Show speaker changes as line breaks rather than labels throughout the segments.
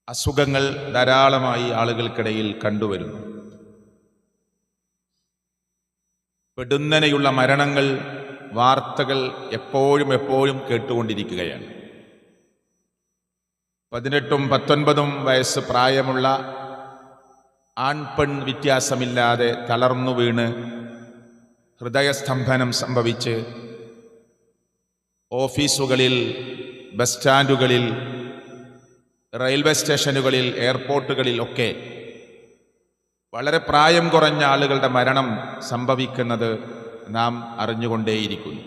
അസുഖങ്ങൾ ധാരാളമായി ആളുകൾക്കിടയിൽ കണ്ടുവരുന്നു. പെടുന്നനെയുള്ള മരണങ്ങൾ, വാർത്തകൾ എപ്പോഴും കേട്ടുകൊണ്ടിരിക്കുകയാണ്. 18ഉം 19ഉം വയസ്സ് പ്രായമുള്ള ആൺപെൺ വ്യത്യാസമില്ലാതെ തളർന്നു വീണ് ഹൃദയസ്തംഭനം സംഭവിച്ച് ഓഫീസുകളിൽ, ബസ് സ്റ്റാൻഡുകളിൽ, റെയിൽവേ സ്റ്റേഷനുകളിൽ, എയർപോർട്ടുകളിൽ ഒക്കെ വളരെ പ്രായം കുറഞ്ഞ ആളുകളുടെ മരണം സംഭവിക്കുന്നത് നാം അറിഞ്ഞുകൊണ്ടേയിരിക്കുന്നു.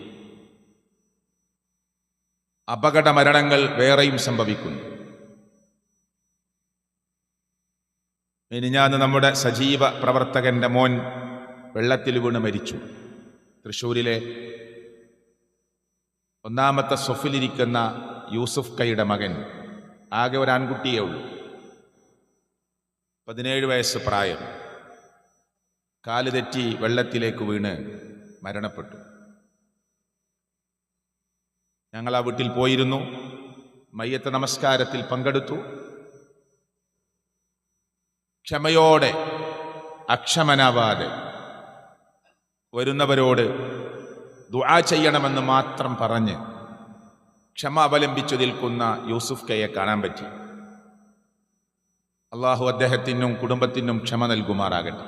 അപകട മരണങ്ങൾ വേറെയും സംഭവിക്കുന്നു. മിനിഞ്ഞാന്ന് നമ്മുടെ സജീവ പ്രവർത്തകന്റെ മോൻ വെള്ളത്തിൽ വീണ് മരിച്ചു. തൃശ്ശൂരിലെ 1ാമത്തെ സൊഫിലിരിക്കുന്ന യൂസുഫ് കയുടെ മകൻ, ആകെ ഒരു ആൺകുട്ടിയേ ഉള്ളൂ, 17 വയസ്സ് പ്രായം, കാല് തെറ്റി വെള്ളത്തിലേക്ക് വീണ് മരണപ്പെട്ടു. ഞങ്ങൾ ആ വീട്ടിൽ പോയിരുന്നു, മയ്യത്ത് നമസ്കാരത്തിൽ പങ്കെടുത്തു. ക്ഷമയോടെ, അക്ഷമനാവാതെ വരുന്നവരോട് ദുആ ചെയ്യണമെന്ന് മാത്രം പറഞ്ഞ് ക്ഷമ അവലംബിച്ചു നിൽക്കുന്ന യൂസുഫ് കയെ കാണാൻ പറ്റി. അള്ളാഹു അദ്ദേഹത്തിനും കുടുംബത്തിനും ക്ഷമ നൽകുമാറാകട്ടെ.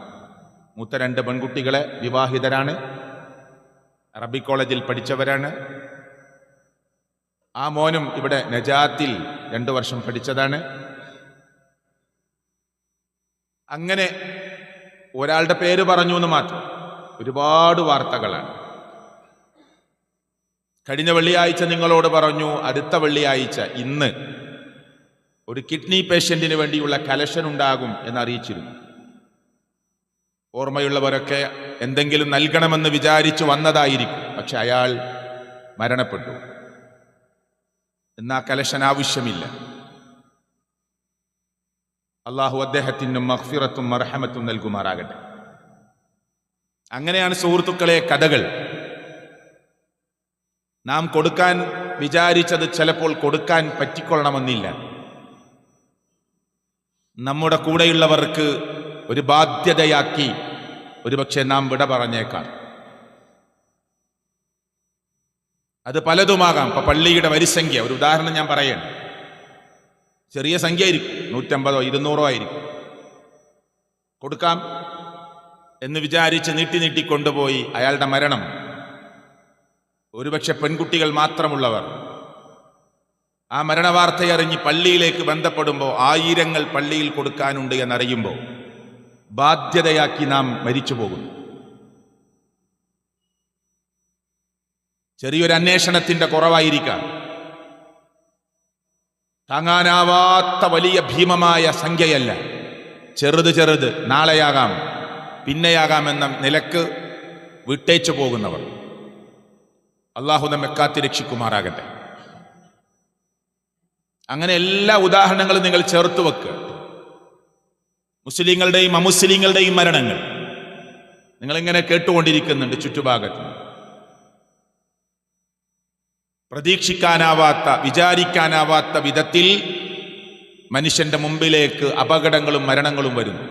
മൂത്ത 2 പെൺകുട്ടികളെ വിവാഹിതരാണ്, അറബി കോളേജിൽ പഠിച്ചവരാണ്. ആ മോനും ഇവിടെ നജാത്തിൽ 2 വർഷം പഠിച്ചതാണ്. അങ്ങനെ ഒരാളുടെ പേര് പറഞ്ഞു എന്ന് മാത്രം, ഒരുപാട് വാർത്തകളാണ്. കഴിഞ്ഞ വെള്ളിയാഴ്ച നിങ്ങളോട് പറഞ്ഞു, അടുത്ത വെള്ളിയാഴ്ച ഇന്ന് ഒരു കിഡ്നി പേഷ്യന്റിന് വേണ്ടിയുള്ള കലക്ഷൻ ഉണ്ടാകും എന്നറിയിച്ചിരുന്നു. ഓർമ്മയുള്ളവരൊക്കെ എന്തെങ്കിലും നൽകണമെന്ന് വിചാരിച്ചു വന്നതായിരിക്കും. പക്ഷെ അയാൾ മരണപ്പെട്ടു. എന്നാ കലക്ഷൻ ആവശ്യമില്ല. അള്ളാഹു അദ്ദേഹത്തിനും മഗ്ഫിറത്തും മർഹമത്തും നൽകുമാറാകട്ടെ. അങ്ങനെയാണ് സുഹൃത്തുക്കളെ കഥകൾ. നാം കൊടുക്കാൻ വിചാരിച്ചത് ചിലപ്പോൾ കൊടുക്കാൻ പറ്റിക്കൊള്ളണമെന്നില്ല. നമ്മുടെ കൂടെയുള്ളവർക്ക് ഒരു ബാധ്യതയാക്കി ഒരുപക്ഷെ നാം വിട പറഞ്ഞേക്കാം. അത് പലതുമാകാം. ഇപ്പൊ പള്ളിയുടെ വരിസംഖ്യ, ഒരു ഉദാഹരണം ഞാൻ പറയണം. ചെറിയ സംഖ്യ ആയിരിക്കും, 150 200 ആയിരിക്കും. കൊടുക്കാം എന്ന് വിചാരിച്ച് നീട്ടി കൊണ്ടുപോയി അയാളുടെ മരണം. ഒരുപക്ഷെ പെൺകുട്ടികൾ മാത്രമുള്ളവർ ആ മരണവാർത്തയറിഞ്ഞ് പള്ളിയിലേക്ക് ബന്ധപ്പെടുമ്പോൾ 1000 പള്ളിയിൽ കൊടുക്കാനുണ്ട് എന്നറിയുമ്പോൾ ബാധ്യതയാക്കി നാം മരിച്ചു പോകുന്നു. ചെറിയൊരു അന്വേഷണത്തിന്റെ കുറവായിരിക്കാം, താങ്ങാനാവാത്ത വലിയ ഭീമമായ സംഖ്യയല്ല. ചെറുത് നാളെയാകാം, പിന്നെയാകാമെന്ന നിലക്ക് വിട്ടേച്ചു പോകുന്നവർ. അള്ളാഹു നമ്മെ കാത്തി രക്ഷിക്കുമാറാകട്ടെ. അങ്ങനെ എല്ലാ ഉദാഹരണങ്ങളും നിങ്ങൾ ചേർത്ത് വെക്കുക. മുസ്ലിങ്ങളുടെയും അമുസ്ലിങ്ങളുടെയും മരണങ്ങൾ നിങ്ങളിങ്ങനെ കേട്ടുകൊണ്ടിരിക്കുന്നുണ്ട് ചുറ്റുഭാഗത്ത്. പ്രതീക്ഷിക്കാനാവാത്ത, വിചാരിക്കാനാവാത്ത വിധത്തിൽ മനുഷ്യന്റെ മുമ്പിലേക്ക് അപകടങ്ങളും മരണങ്ങളും വരുന്നു.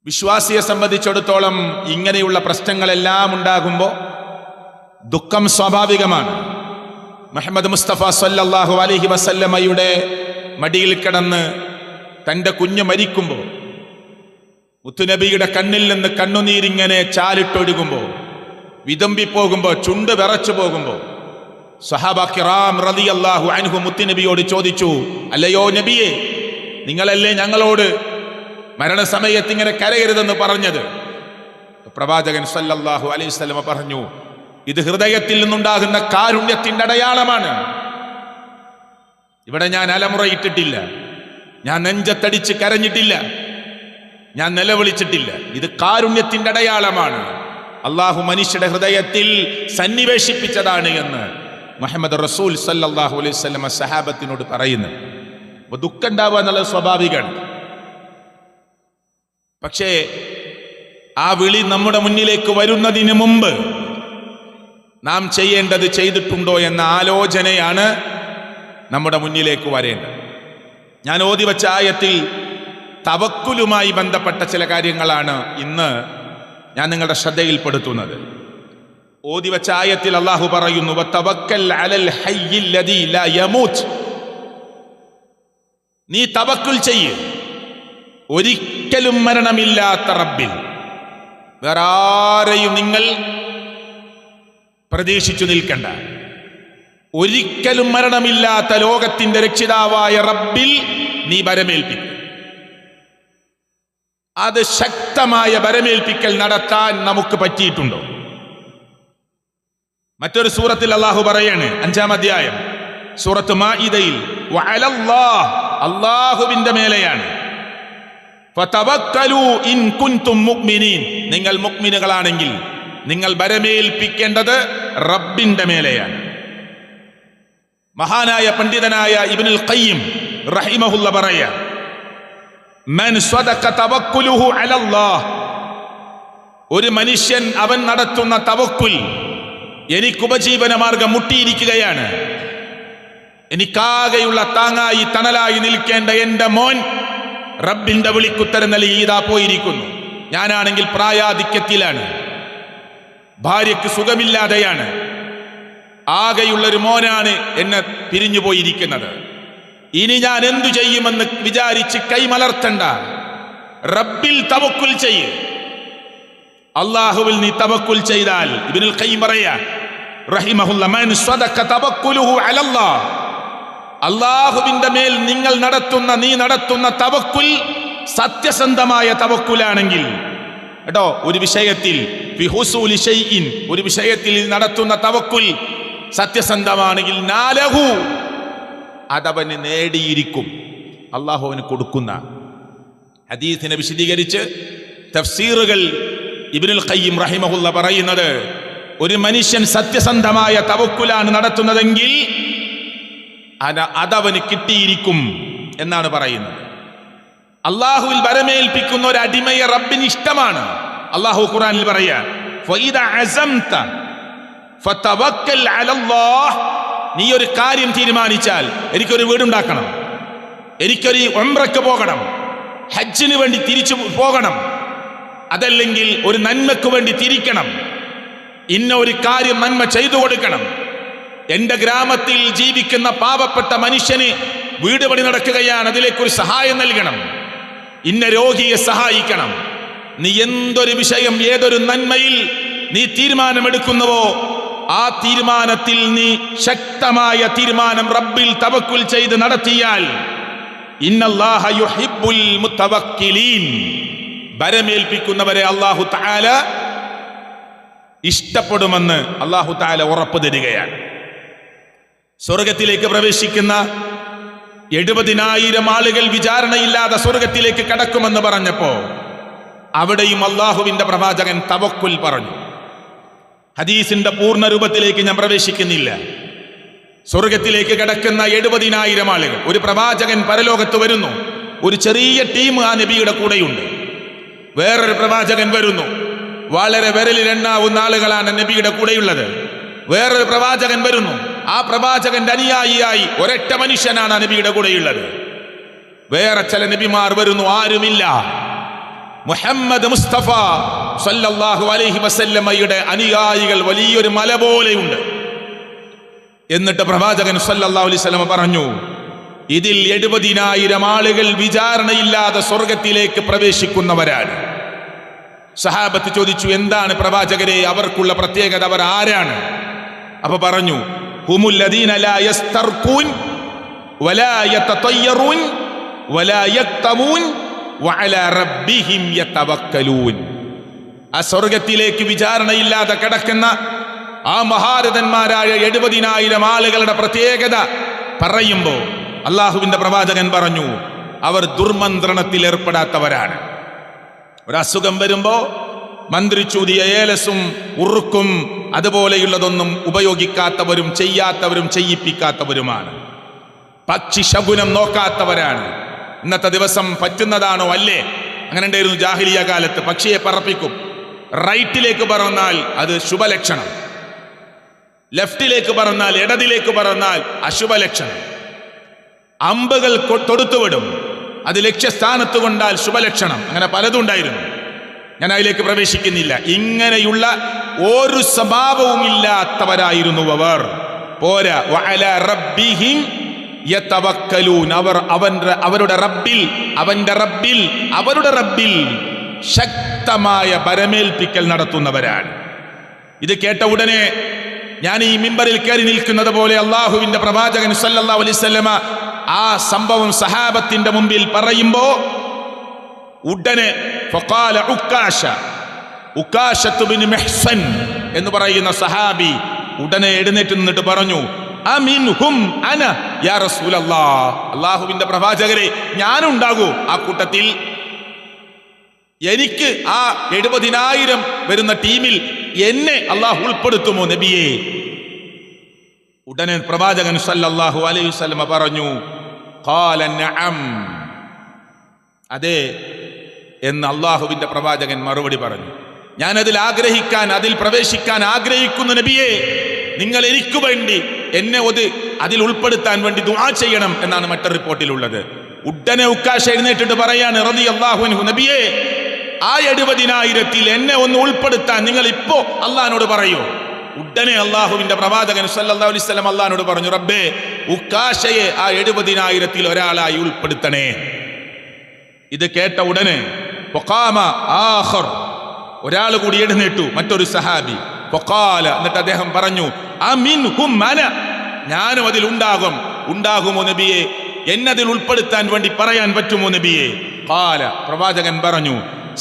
വിശ്വാസിയെ സംബന്ധിച്ചിടത്തോളം ഇങ്ങനെയുള്ള പ്രശ്നങ്ങളെല്ലാം ഉണ്ടാകുമ്പോൾ ദുഃഖം സ്വാഭാവികമാണ്. മുഹമ്മദ് മുസ്തഫ സല്ലല്ലാഹു അലൈഹി വസല്ലമയുടെ മടിയിൽ കിടന്ന് തൻ്റെ കുഞ്ഞ് മരിക്കുമ്പോൾ, മുത്തുനബിയുടെ കണ്ണിൽ നിന്ന് കണ്ണുനീരിങ്ങനെ ചാലിട്ടൊഴുകുമ്പോൾ, വിതുമ്പിപ്പോകുമ്പോൾ, ചുണ്ട് വിറച്ചു പോകുമ്പോൾ സഹാബ കിറാം റളിയല്ലാഹു അൻഹു മുത്തുനബിയോട് ചോദിച്ചു, അല്ലയോ നബിയെ, നിങ്ങളല്ലേ ഞങ്ങളോട് മരണസമയത്ത് ഇങ്ങനെ കരയരുതെന്ന് പറഞ്ഞത്? പ്രവാചകൻ സല്ലല്ലാഹു അലൈഹി വസല്ലമ പറഞ്ഞു, ഇത് ഹൃദയത്തിൽ നിന്നുണ്ടാകുന്ന കാരുണ്യത്തിന്റെ അടയാളമാണ്. ഇവിടെ ഞാൻ അലമുറയിട്ടിട്ടില്ല, ഞാൻ നെഞ്ചത്തടിച്ച് കരഞ്ഞിട്ടില്ല, ഞാൻ നിലവിളിച്ചിട്ടില്ല. ഇത് കാരുണ്യത്തിന്റെ അടയാളമാണ്. അള്ളാഹു മനുഷ്യരുടെ ഹൃദയത്തിൽ സന്നിവേശിപ്പിച്ചതാണ് എന്ന് മുഹമ്മദ് റസൂൽ സല്ലല്ലാഹു അലൈഹി വസല്ലമ സഹാബത്തിനോട് പറയുന്നു. അപ്പൊ ദുഃഖം ഉണ്ടാവുക എന്നുള്ളത് സ്വാഭാവികമാണ്. പക്ഷേ ആ വിളി നമ്മുടെ മുന്നിലേക്ക് വരുന്നതിന് മുമ്പ് നാം ചെയ്യേണ്ടത് ചെയ്തിട്ടുണ്ടോ എന്ന ആലോചനയാണ് നമ്മുടെ മുന്നിലേക്ക് വരേണ്ടത്. ഞാൻ ഓതി വച്ച ആയത്തിൽ തവക്കുലുമായി ബന്ധപ്പെട്ട ചില കാര്യങ്ങളാണ് ഇന്ന് ഞാൻ നിങ്ങളുടെ ശ്രദ്ധയിൽപ്പെടുത്തുന്നത്. ഓതി വച്ച ആയത്തിൽ അല്ലാഹു പറയുന്നു, വതവക്കൽ അലൽ ഹയ്യിൽ ലദീ ലാ യമൂത്ത്. നീ തവക്കുൽ ചെയ്യ് ഒരിക്കലും മരണമില്ലാത്ത റബ്ബിൽ. വേറെ ആരെയും നിങ്ങൾ പ്രതീക്ഷിച്ചു നിൽക്കണ്ട. ഒരിക്കലും മരണമില്ലാത്ത ലോകത്തിന്റെ രക്ഷിതാവായ റബ്ബിൽ നീ ബരമേൽപ്പിക്കും. അത് ശക്തമായ ബരമേൽപ്പിക്കൽ നടത്താൻ നമുക്ക് പറ്റിയിട്ടുണ്ടോ? മറ്റൊരു സൂറത്തിൽ അല്ലാഹു പറയാണ്, 5-ാം അധ്യായം സൂറത്ത് മാഇദയിൽ, വഅലല്ലാഹ്, അല്ലാഹുവിന്റെ മേലെയാണ്, ഫതവക്കലു ഇൻ കുൻതും മുഅ്മിനീൻ, നിങ്ങൾ മുഅ്മിനുകളാണെങ്കിൽ നിങ്ങൾ ബരമേൽപ്പിക്കേണ്ടത് റബ്ബിന്റെ മേലെയാണ്. മഹാനായ പണ്ഡിതനായ ഇബ്നുൽ ഖയ്യിം റഹിമഹുല്ല പറയാ, മൻ സ്വദഖ തവക്കുലുഹു അലല്ലാഹ്, ഒരു മനുഷ്യൻ അവൻ നടത്തുന്ന തവക്കുൽ, എനിക്ക് ഉപജീവന മാർഗം മുട്ടിയിരിക്കുകയാണ്, എനിക്കാകെയുള്ള താങ്ങായി തണലായി നിൽക്കേണ്ട എൻ്റെ മോൻ റബ്ബിന്റെ വിളിക്കുത്തരം നൽകി ഇതാ പോയിരിക്കുന്നു. ഞാനാണെങ്കിൽ പ്രായാധിക്യത്തിലാണ്, ഭാര്യയ്ക്ക് സുഖമില്ലാതെയാണ്, ആകെയുള്ളൊരു മോനാണ് എന്നെ പിരിഞ്ഞു പോയിരിക്കുന്നത്. ഇനി ഞാൻ എന്തു ചെയ്യുമെന്ന് വിചാരിച്ച് കൈമലർത്തണ്ട, റബ്ബിൽ തവക്കുൽ ചെയ്യ്. അല്ലാഹുവിൽ നീ തവക്കുൽ ചെയ്താൽ, ഇബ്നുൽ ഖയ്യിം പറയാ റഹിമഹുല്ലാ, മൻ സ്വദഖ തവക്കുലുഹു അലല്ലാഹ്, അല്ലാഹുവിന്റെ മേൽ നീ നടത്തുന്ന തവക്കുൽ സത്യസന്ധമായ തവക്കുലാണെങ്കിൽ കേട്ടോ, ഒരു വിഷയത്തിൽ ഫിഹുസൂലി ഷൈഇൻ, ഒരു വിഷയത്തിൽ നടത്തുന്ന തവക്കുൽ സത്യസന്ധമാണെങ്കിൽ, നാലഹു, അതവന് നേടിയിരിക്കും. അല്ലാഹു അവന് കൊടുക്കുന്ന. ഹദീസിനെ വിശദീകരിച്ച് തഫ്സീറുകൾ ഇബ്നുൽ ഖയ്യിം റഹിമഹുല്ല പറയുന്നത്, ഒരു മനുഷ്യൻ സത്യസന്ധമായ തവക്കുലാണ് നടത്തുന്നതെങ്കിൽ അതവന് കിട്ടിയിരിക്കും എന്നാണ് പറയുന്നത്. അല്ലാഹുവിൽ ബരമേൽപ്പിക്കുന്ന ഒരു അടിമയെ റബ്ബിന് ഇഷ്ടമാണ്. അല്ലാഹു ഖുർആനിൽ പറയാ, ഫഇദാ അസംത ഫതവക്കൽ അലല്ലാഹ്, നീ ഒരു കാര്യം തീരുമാനിച്ചാൽ, എനിക്കൊരു വീടുണ്ടാക്കണം, എനിക്കൊരു ഉംറയ്ക്ക് പോകണം, ഹജ്ജിന് വേണ്ടി തിരിച്ചു പോകണം, അതല്ലെങ്കിൽ ഒരു നന്മയ്ക്ക് വേണ്ടി തിരിക്കണം, ഇന്ന ഒരു കാര്യം നന്മ ചെയ്തു കൊടുക്കണം, എന്റെ ഗ്രാമത്തിൽ ജീവിക്കുന്ന പാവപ്പെട്ട മനുഷ്യന് വീട് പണി നടക്കുകയാണ്, അതിലേക്കൊരു സഹായം നൽകണം, ഇന്ന രോഗിയെ സഹായിക്കണം, നീ എന്തൊരു വിഷയം, ഏതൊരു നന്മയിൽ നീ തീരുമാനമെടുക്കുന്നുവോ ആ തീരുമാനത്തിൽ നീ ശക്തമായ തീരുമാനം റബ്ബിൽ തവക്കുൽ ചെയ്ത് നടത്തിയാൽ, ഇന്നല്ലാഹ യുഹിബ്ബുൽ മുതവക്കിലീൻ, ബരമേൽപ്പിക്കുന്നവരെ അല്ലാഹു തആല ഇഷ്ടപ്പെടുമെന്ന് അല്ലാഹു തആല ഉറപ്പ് തരികയാണ്. സ്വർഗത്തിലേക്ക് പ്രവേശിക്കുന്ന 70,000 ആളുകൾ വിചാരണയില്ലാതെ സ്വർഗത്തിലേക്ക് കടക്കുമെന്ന് പറഞ്ഞപ്പോ അവിടെയും അല്ലാഹുവിന്റെ പ്രവാചകൻ തവക്കുൽ പറഞ്ഞു. ഹദീസിന്റെ പൂർണ്ണ രൂപത്തിലേക്ക് ഞാൻ പ്രവേശിക്കുന്നില്ല. സ്വർഗത്തിലേക്ക് കടക്കുന്ന 70,000 ആളുകൾ, ഒരു പ്രവാചകൻ പരലോകത്ത് വരുന്നു, ഒരു ചെറിയ ടീം ആ നബിയുടെ കൂടെയുണ്ട്. വേറൊരു പ്രവാചകൻ വരുന്നു, വളരെ വിരലിലെണ്ണാവുന്ന ആളുകളാണ് നബിയുടെ കൂടെയുള്ളത്. വേറൊരു പ്രവാചകൻ വരുന്നു, ആ പ്രവാചകന്റെ അനുയായിയായി ഒരൊറ്റ മനുഷ്യനാണ് നബിയുടെ കൂടെയുള്ളത്. വേറെ ചില നബിമാർ വരുന്നു, ആരുമില്ല. മുഹമ്മദ് മുസ്തഫ സല്ലല്ലാഹു അലൈഹി വസല്ലമയുടെ അനുയായികൾ വലിയൊരു മല പോലെയുണ്ട്. എന്നിട്ട് പ്രവാചകൻ സല്ലല്ലാഹു അലൈഹി വസല്ലമ പറഞ്ഞു, ഇതിൽ 70,000 ആളുകൾ വിചാരണയില്ലാതെ സ്വർഗത്തിലേക്ക് പ്രവേശിക്കുന്നവരാണ്. സഹാബത്ത് ചോദിച്ചു, എന്താണ് പ്രവാചകരെ അവർക്കുള്ള പ്രത്യേകത, അവർ ആരാണ്? അപ്പൊ പറഞ്ഞു, ഹുമുൽ ലദീന ലാ യസ്തർഖൂൻ വലാ യതതയ്യറൂൻ വലാ യക്തമൂൻ വഅലാ റബ്ബിഹിം യതവക്കലൂൻ. ആ സ്വർഗത്തിലേക്ക് വിചാരണയില്ലാതെ കിടക്കുന്ന ആ മഹാരഥന്മാരായ 70,000 ആളുകളുടെ പ്രത്യേകത പറയുമ്പോ അല്ലാഹുവിന്റെ പ്രവാചകൻ പറഞ്ഞു, അവർ ദുർമന്ത്രണത്തിൽ ഏർപ്പെടാത്തവരാണ്. ഒരസുഖം വരുമ്പോ മന്ത്രിച്ചൂതിയ ഏലസും ഉറുക്കും അതുപോലെയുള്ളതൊന്നും ഉപയോഗിക്കാത്തവരും ചെയ്യാത്തവരും ചെയ്യിപ്പിക്കാത്തവരുമാണ്. പക്ഷി ശകുനം നോക്കാത്തവരാണ്. ഇന്നത്തെ ദിവസം പറ്റുന്നതാണോ അല്ലേ? അങ്ങനെ ഉണ്ടായിരുന്നു ജാഹിലിയ കാലത്ത്. പക്ഷിയെ പറപ്പിക്കും, റൈറ്റിലേക്ക് പറന്നാൽ അത് ശുഭലക്ഷണം, ലെഫ്റ്റിലേക്ക് പറന്നാൽ ഇടതിലേക്ക് പറന്നാൽ അശുഭലക്ഷണം. അമ്പുകൾ തൊടുത്തുവിടും. അത് ലക്ഷ്യസ്ഥാനത്ത് കൊണ്ടാൽ ശുഭലക്ഷണം. അങ്ങനെ പലതും ഉണ്ടായിരുന്നു, ഞാൻ അതിലേക്ക് പ്രവേശിക്കുന്നില്ല. ഇങ്ങനെയുള്ള ഒരു സ്വഭാവവും ഇല്ലാത്തവരായിരുന്നു അവർ. പോരാ, വഅലാ റബ്ബിഹിം യതവക്കലൂൻ, അവർ അവരുടെ റബ്ബിൽ ശക്തമായ ബരമേൽപ്പിക്കൽ നടത്തുന്നവരാണ്. ഇത് കേട്ട ഉടനെ ഞാൻ ഈ മിമ്പറിൽ കയറി നിൽക്കുന്നത് പോലെ അള്ളാഹുവിന്റെ പ്രവാചകൻ സല്ലല്ലാഹു അലൈഹി വസല്ലമ ആ സംഭവം സഹാബത്തിന്റെ മുമ്പിൽ പറയുമ്പോ ഉടനെ ഫഖാല ഉക്കാശത്ത് ബിൻ മിഹ്സൻ എന്ന് പറയുന്ന സഹാബി ഉടനെ എഴുന്നേറ്റ് നിന്നിട്ട് പറഞ്ഞു, അമിൻഹും അന യാ റസൂലല്ലാഹ്, അള്ളാഹുവിന്റെ പ്രവാചകരെ ഞാനുണ്ടാകൂ ആ കൂട്ടത്തിൽ, എനിക്ക് ആ 70,000 വരുന്ന ടീമിൽ എന്നെ അള്ളാഹു ഉൾപ്പെടുത്തുമോ നബിയെ? ഉടനെ പ്രവാചകൻ സല്ലല്ലാഹു അലൈഹി വസല്ലം പറഞ്ഞു, ഖാല നഅം, അതെ എന്ന് അള്ളാഹുവിന്റെ പ്രവാചകൻ മറുപടി പറഞ്ഞു. ഞാൻ അതിൽ പ്രവേശിക്കാൻ ആഗ്രഹിക്കുന്നു നബിയെ, നിങ്ങൾ എനിക്ക് വേണ്ടി എന്നെ അതിൽ ഉൾപ്പെടുത്താൻ വേണ്ടി ദുആ ചെയ്യണം എന്നാണ് മറ്റൊരു റിപ്പോർട്ടിലുള്ളത്. ഉടനെ ഉക്കാശ എഴുന്നേറ്റിട്ട് പറയാണ് റളിയല്ലാഹു അൻഹു, നബിയെ ആ 70,000 എന്നെ ഒന്ന് ഉൾപ്പെടുത്താൻ നിങ്ങൾ ഇപ്പോ അള്ളാഹിനോട് പറയൂ. ഉടനെ അള്ളാഹുവിന്റെ പ്രവാചകൻ സല്ലല്ലാഹു അലൈഹി വസല്ലം അള്ളാഹിനോട് പറഞ്ഞു, റബ്ബേ ഉക്കാശയെ ആ 70,000 ഒരാളായി ഉൾപ്പെടുത്തണേ. ഇത് കേട്ട ഉടനെ ഫഖാമ ആഖർ, ഒരാൾ കൂടി എഴുന്നേറ്റു, മറ്റൊരു സഹാബി. ഫഖാല, എന്നിട്ട് അദ്ദേഹം പറഞ്ഞു, അമിൻഹും അന, ഞാനും അതിൽ ഉണ്ടാകുമോ നബിയെ? എന്നതിൽ ഉൾപ്പെടുത്താൻ വേണ്ടി പറയാൻ പറ്റുമോ നബിയെ? ഖാല, പ്രവാചകൻ പറഞ്ഞു,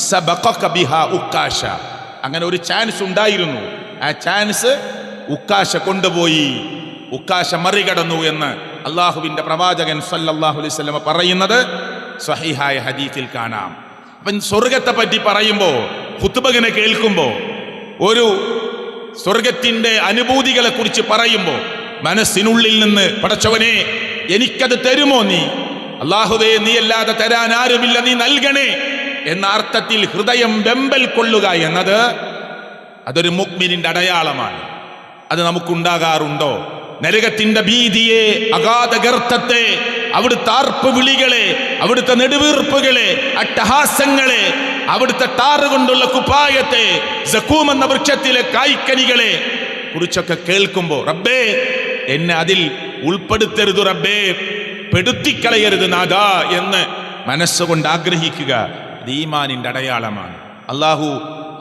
സബഖക ബിഹാ ഉക്കാശ, അങ്ങനെ ഒരു ചാൻസ് ഉണ്ടായിരുന്നു, ആ ചാൻസ് ഉക്കാശ കൊണ്ടുപോയി, ഉക്കാശ മറികടന്നു എന്ന് അള്ളാഹുവിന്റെ പ്രവാചകൻ സല്ലല്ലാഹു അലൈഹി വസല്ലം പറയുന്നത് സ്വഹീഹായ ഹദീസിൽ കാണാം. അപ്പം സ്വർഗത്തെ പറ്റി പറയുമ്പോൾ, ഖുത്ബനെ കേൾക്കുമ്പോൾ, ഒരു സ്വർഗത്തിന്റെ അനുഭൂതികളെ കുറിച്ച് പറയുമ്പോൾ മനസ്സിനുള്ളിൽ നിന്ന് പടച്ചവനെ എനിക്കത് തരുമോ നീ? അല്ലാഹുവേ നീ അല്ലാതെ തരാൻ ആരുമില്ല, നീ നൽകണേ എന്ന അർത്ഥത്തിൽ ഹൃദയം വെമ്പൽ കൊള്ളുക എന്നത് അതൊരു മുഅ്മിനിന്റെ അടയാളമാണ്. അത് നമുക്കുണ്ടാകാറുണ്ടോ? നരകത്തിന്റെ ഭീതിയെ, അഗാധ ഗർത്തത്തെ, അവിടുത്തെ ആർപ്പ് വിളികളെ, അവിടുത്തെ നെടുവീർപ്പുകളെ, അട്ടഹാസങ്ങളെ, അവിടുത്തെ ടാറ് കൊണ്ടുള്ള കുപ്പായത്തെ, സഖൂം എന്ന വൃക്ഷത്തിലെ കായ്ക്കനികളെ കുറിച്ചൊക്കെ കേൾക്കുമ്പോ റബ്ബേ എന്നെ അതിൽ ഉൾപ്പെടുത്തരുത്, റബ്ബേ പെടുത്തിക്കളയരുത് നാഥാ എന്ന് മനസ്സുകൊണ്ട് ആഗ്രഹിക്കുക ഇത് ഈമാനിന്റെ അടയാളമാണ്. അള്ളാഹു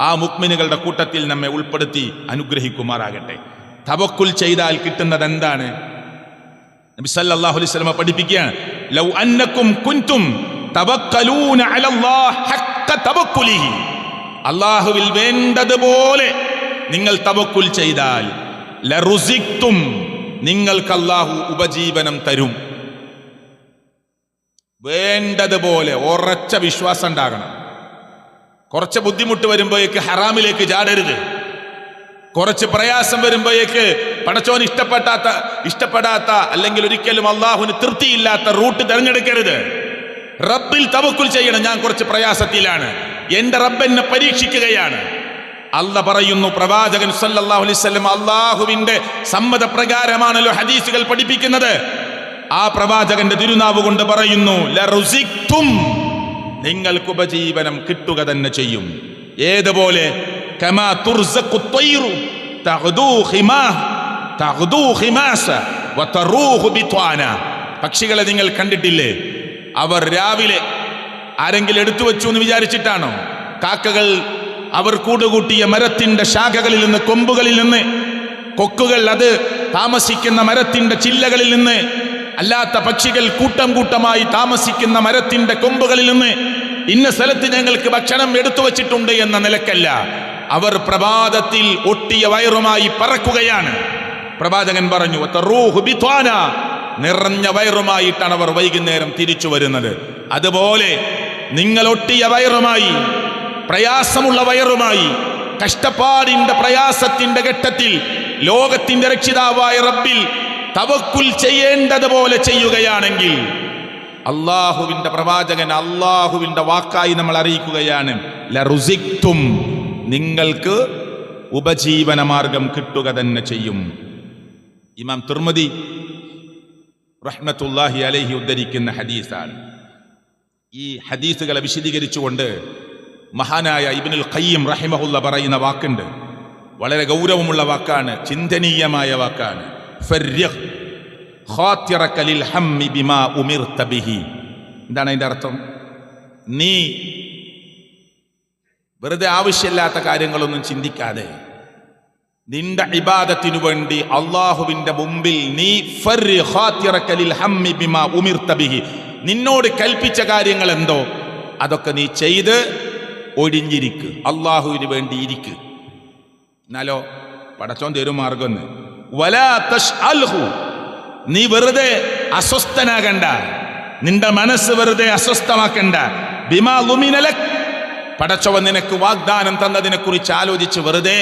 ആ മുഅ്മിനുകളുടെ കൂട്ടത്തിൽ നമ്മെ ഉൾപ്പെടുത്തി അനുഗ്രഹിക്കുമാറാകട്ടെ. തവക്കുൽ ചെയ്താൽ കിട്ടുന്നത് എന്താണ്? നബി സല്ലല്ലാഹു അലൈഹി വസല്ലം പഠിപ്പിക്കുകയാണ്, ലൗ അന്നകും കുൻതും തവക്കലൂന അലല്ലാഹ് ഹഖ്ക തവക്കുലിഹി, അല്ലാഹുവിൽ വേണ്ടതുപോലെ നിങ്ങൾ തവക്കുൽ ചെയ്താൽ ലറുസിക്തും, നിങ്ങൾക്ക് അല്ലാഹു ഉപജീവനം തരും. വേണ്ടതുപോലെ ഉറച്ച വിശ്വാസം ഉണ്ടാകണം. കുറച്ച് ബുദ്ധിമുട്ട് വരുമ്പോഴേക്ക് ഹറാമിലേക്ക് ചാടരുത്. കുറച്ച് പ്രയാസം വരുമ്പോഴേക്ക് പടച്ചോൻ ഇഷ്ടപ്പെടാത്ത അല്ലെങ്കിൽ ഒരിക്കലും അള്ളാഹുവിന് തൃപ്തിയില്ലാത്ത റൂട്ട് തിരഞ്ഞെടുക്കരുത്. റബ്ബിൽ തവക്കുൽ ചെയ്യണം. ഞാൻ കുറച്ച് പ്രയാസത്തിലാണ്, എന്റെ റബ്ബ് എന്നെ പരീക്ഷിക്കുകയാണ്. അല്ലാഹ് പറയുന്നു, പ്രവാചകൻ സല്ലല്ലാഹു അലൈഹി വസല്ലം അള്ളാഹുവിന്റെ സമ്മതപ്രകാരമാണല്ലോ ഹദീസുകൾ പഠിപ്പിക്കുന്നത്. ആ പ്രവാചകന്റെ തിരുനാവ് കൊണ്ട് പറയുന്നു, ലറുസിക്തും, നിങ്ങൾക്ക് ഉപജീവനം കിട്ടുക തന്നെ ചെയ്യും. ഏതുപോലെ? കമാ തുർസഖു ത്വയ്റു തഗ്ദൂ ഖിമാസ വതറൂഹു ബിത്വാന. പക്ഷികളെ നിങ്ങൾ കണ്ടിട്ടില്ലേ? അവർ രാവിലെ ആരെങ്കിലും എടുത്തു വെച്ചു എന്ന് വിചാരിച്ചിട്ടാണോ? കാക്കകൾ അവർ കൂടുകൂട്ടിയ മരത്തിന്റെ ശാഖകളിൽ നിന്ന്, കൊമ്പുകളിൽ നിന്ന്, കൊക്കുകൾ അത് താമസിക്കുന്ന മരത്തിന്റെ ചില്ലകളിൽ നിന്ന്, അല്ലാത്ത പക്ഷികൾ കൂട്ടം കൂട്ടമായി താമസിക്കുന്ന മരത്തിന്റെ കൊമ്പുകളിൽ നിന്ന് ഇന്ന സ്ഥലത്ത് ഞങ്ങൾക്ക് ഭക്ഷണം എടുത്തു വച്ചിട്ടുണ്ട് എന്ന നിലക്കല്ല. അവർ പ്രഭാതത്തിൽ ഒട്ടിയ വയറുമായി പറക്കുകയാണ്. പ്രവാചകൻ പറഞ്ഞു, നിറഞ്ഞ വയറുമായിട്ടാണ് അവർ വൈകുന്നേരം തിരിച്ചു വരുന്നത്. അതുപോലെ നിങ്ങൾ ഒട്ടിയ വയറുമായി, പ്രയാസമുള്ള വയറുമായി, കഷ്ടപ്പാടിന്റെ പ്രയാസത്തിന്റെ ഘട്ടത്തിൽ ലോകത്തിന്റെ രക്ഷിതാവായ റബ്ബിൽ തവക്കുൽ ചെയ്യേണ്ടതുപോലെ ചെയ്യുകയാണെങ്കിൽ അള്ളാഹുവിന്റെ പ്രവാചകൻ അള്ളാഹുവിന്റെ വാക്കായി നമ്മൾ അറിയിക്കുകയാണ്, ലറുസിക്തും, നിങ്ങൾക്ക് ഉപജീവന മാർഗം കിട്ടുക തന്നെ ചെയ്യും. ഇമാം തിർമിദി റഹ്മത്തുള്ളാഹി അലൈഹി ഉദ്ധരിക്കുന്ന ഹദീസാണ്. ഈ ഹദീസുകളെ വിശദീകരിച്ചുകൊണ്ട് മഹാനായ ഇബ്നുൽ ഖയ്യിം റഹിമഹുല്ല പറയുന്ന വാക്കുണ്ട്. വളരെ ഗൗരവമുള്ള വാക്കാണ്, ചിന്തനീയമായ വാക്കാണ്. ഫർരിഖ് ഖാതിറക ലിൽ ഹമ്മി ബിമാ ഉമിർത ബിഹി. എന്താണ് അതിന്റെ അർത്ഥം? നീ വെറുതെ ആവശ്യമില്ലാത്ത കാര്യങ്ങളൊന്നും ചിന്തിക്കാതെ നിന്റെ ഇബാദത്തിനു വേണ്ടി അള്ളാഹുവിന്റെ മുമ്പിൽ നീ ഫർരിഖ് ഖാതിറക ലിൽ ഹമ്മി ബിമാ ഉമിർത ബിഹി, നിന്നോട് കൽപ്പിച്ച കാര്യങ്ങൾ എന്തോ അതൊക്കെ നീ ചെയ്ത് ഒഴിഞ്ഞിരിക്ക്, അള്ളാഹുവിന് വേണ്ടി ഇരിക്ക്. എന്നാലോ പടച്ചോൻ തരും മാർഗം. വലാ തശ്അൽഹു, നീ വെറുതെ അസ്വസ്ഥനാകണ്ട, നിന്റെ മനസ്സ് വെറുതെ അസ്വസ്ഥമാക്കണ്ട. ബിമാ ളുമിന ലക്, പടച്ചോൻ നിനക്ക് വാഗ്ദാനം തന്നതിനെ കുറിച്ച് ആലോചിച്ച് വെറുതെ,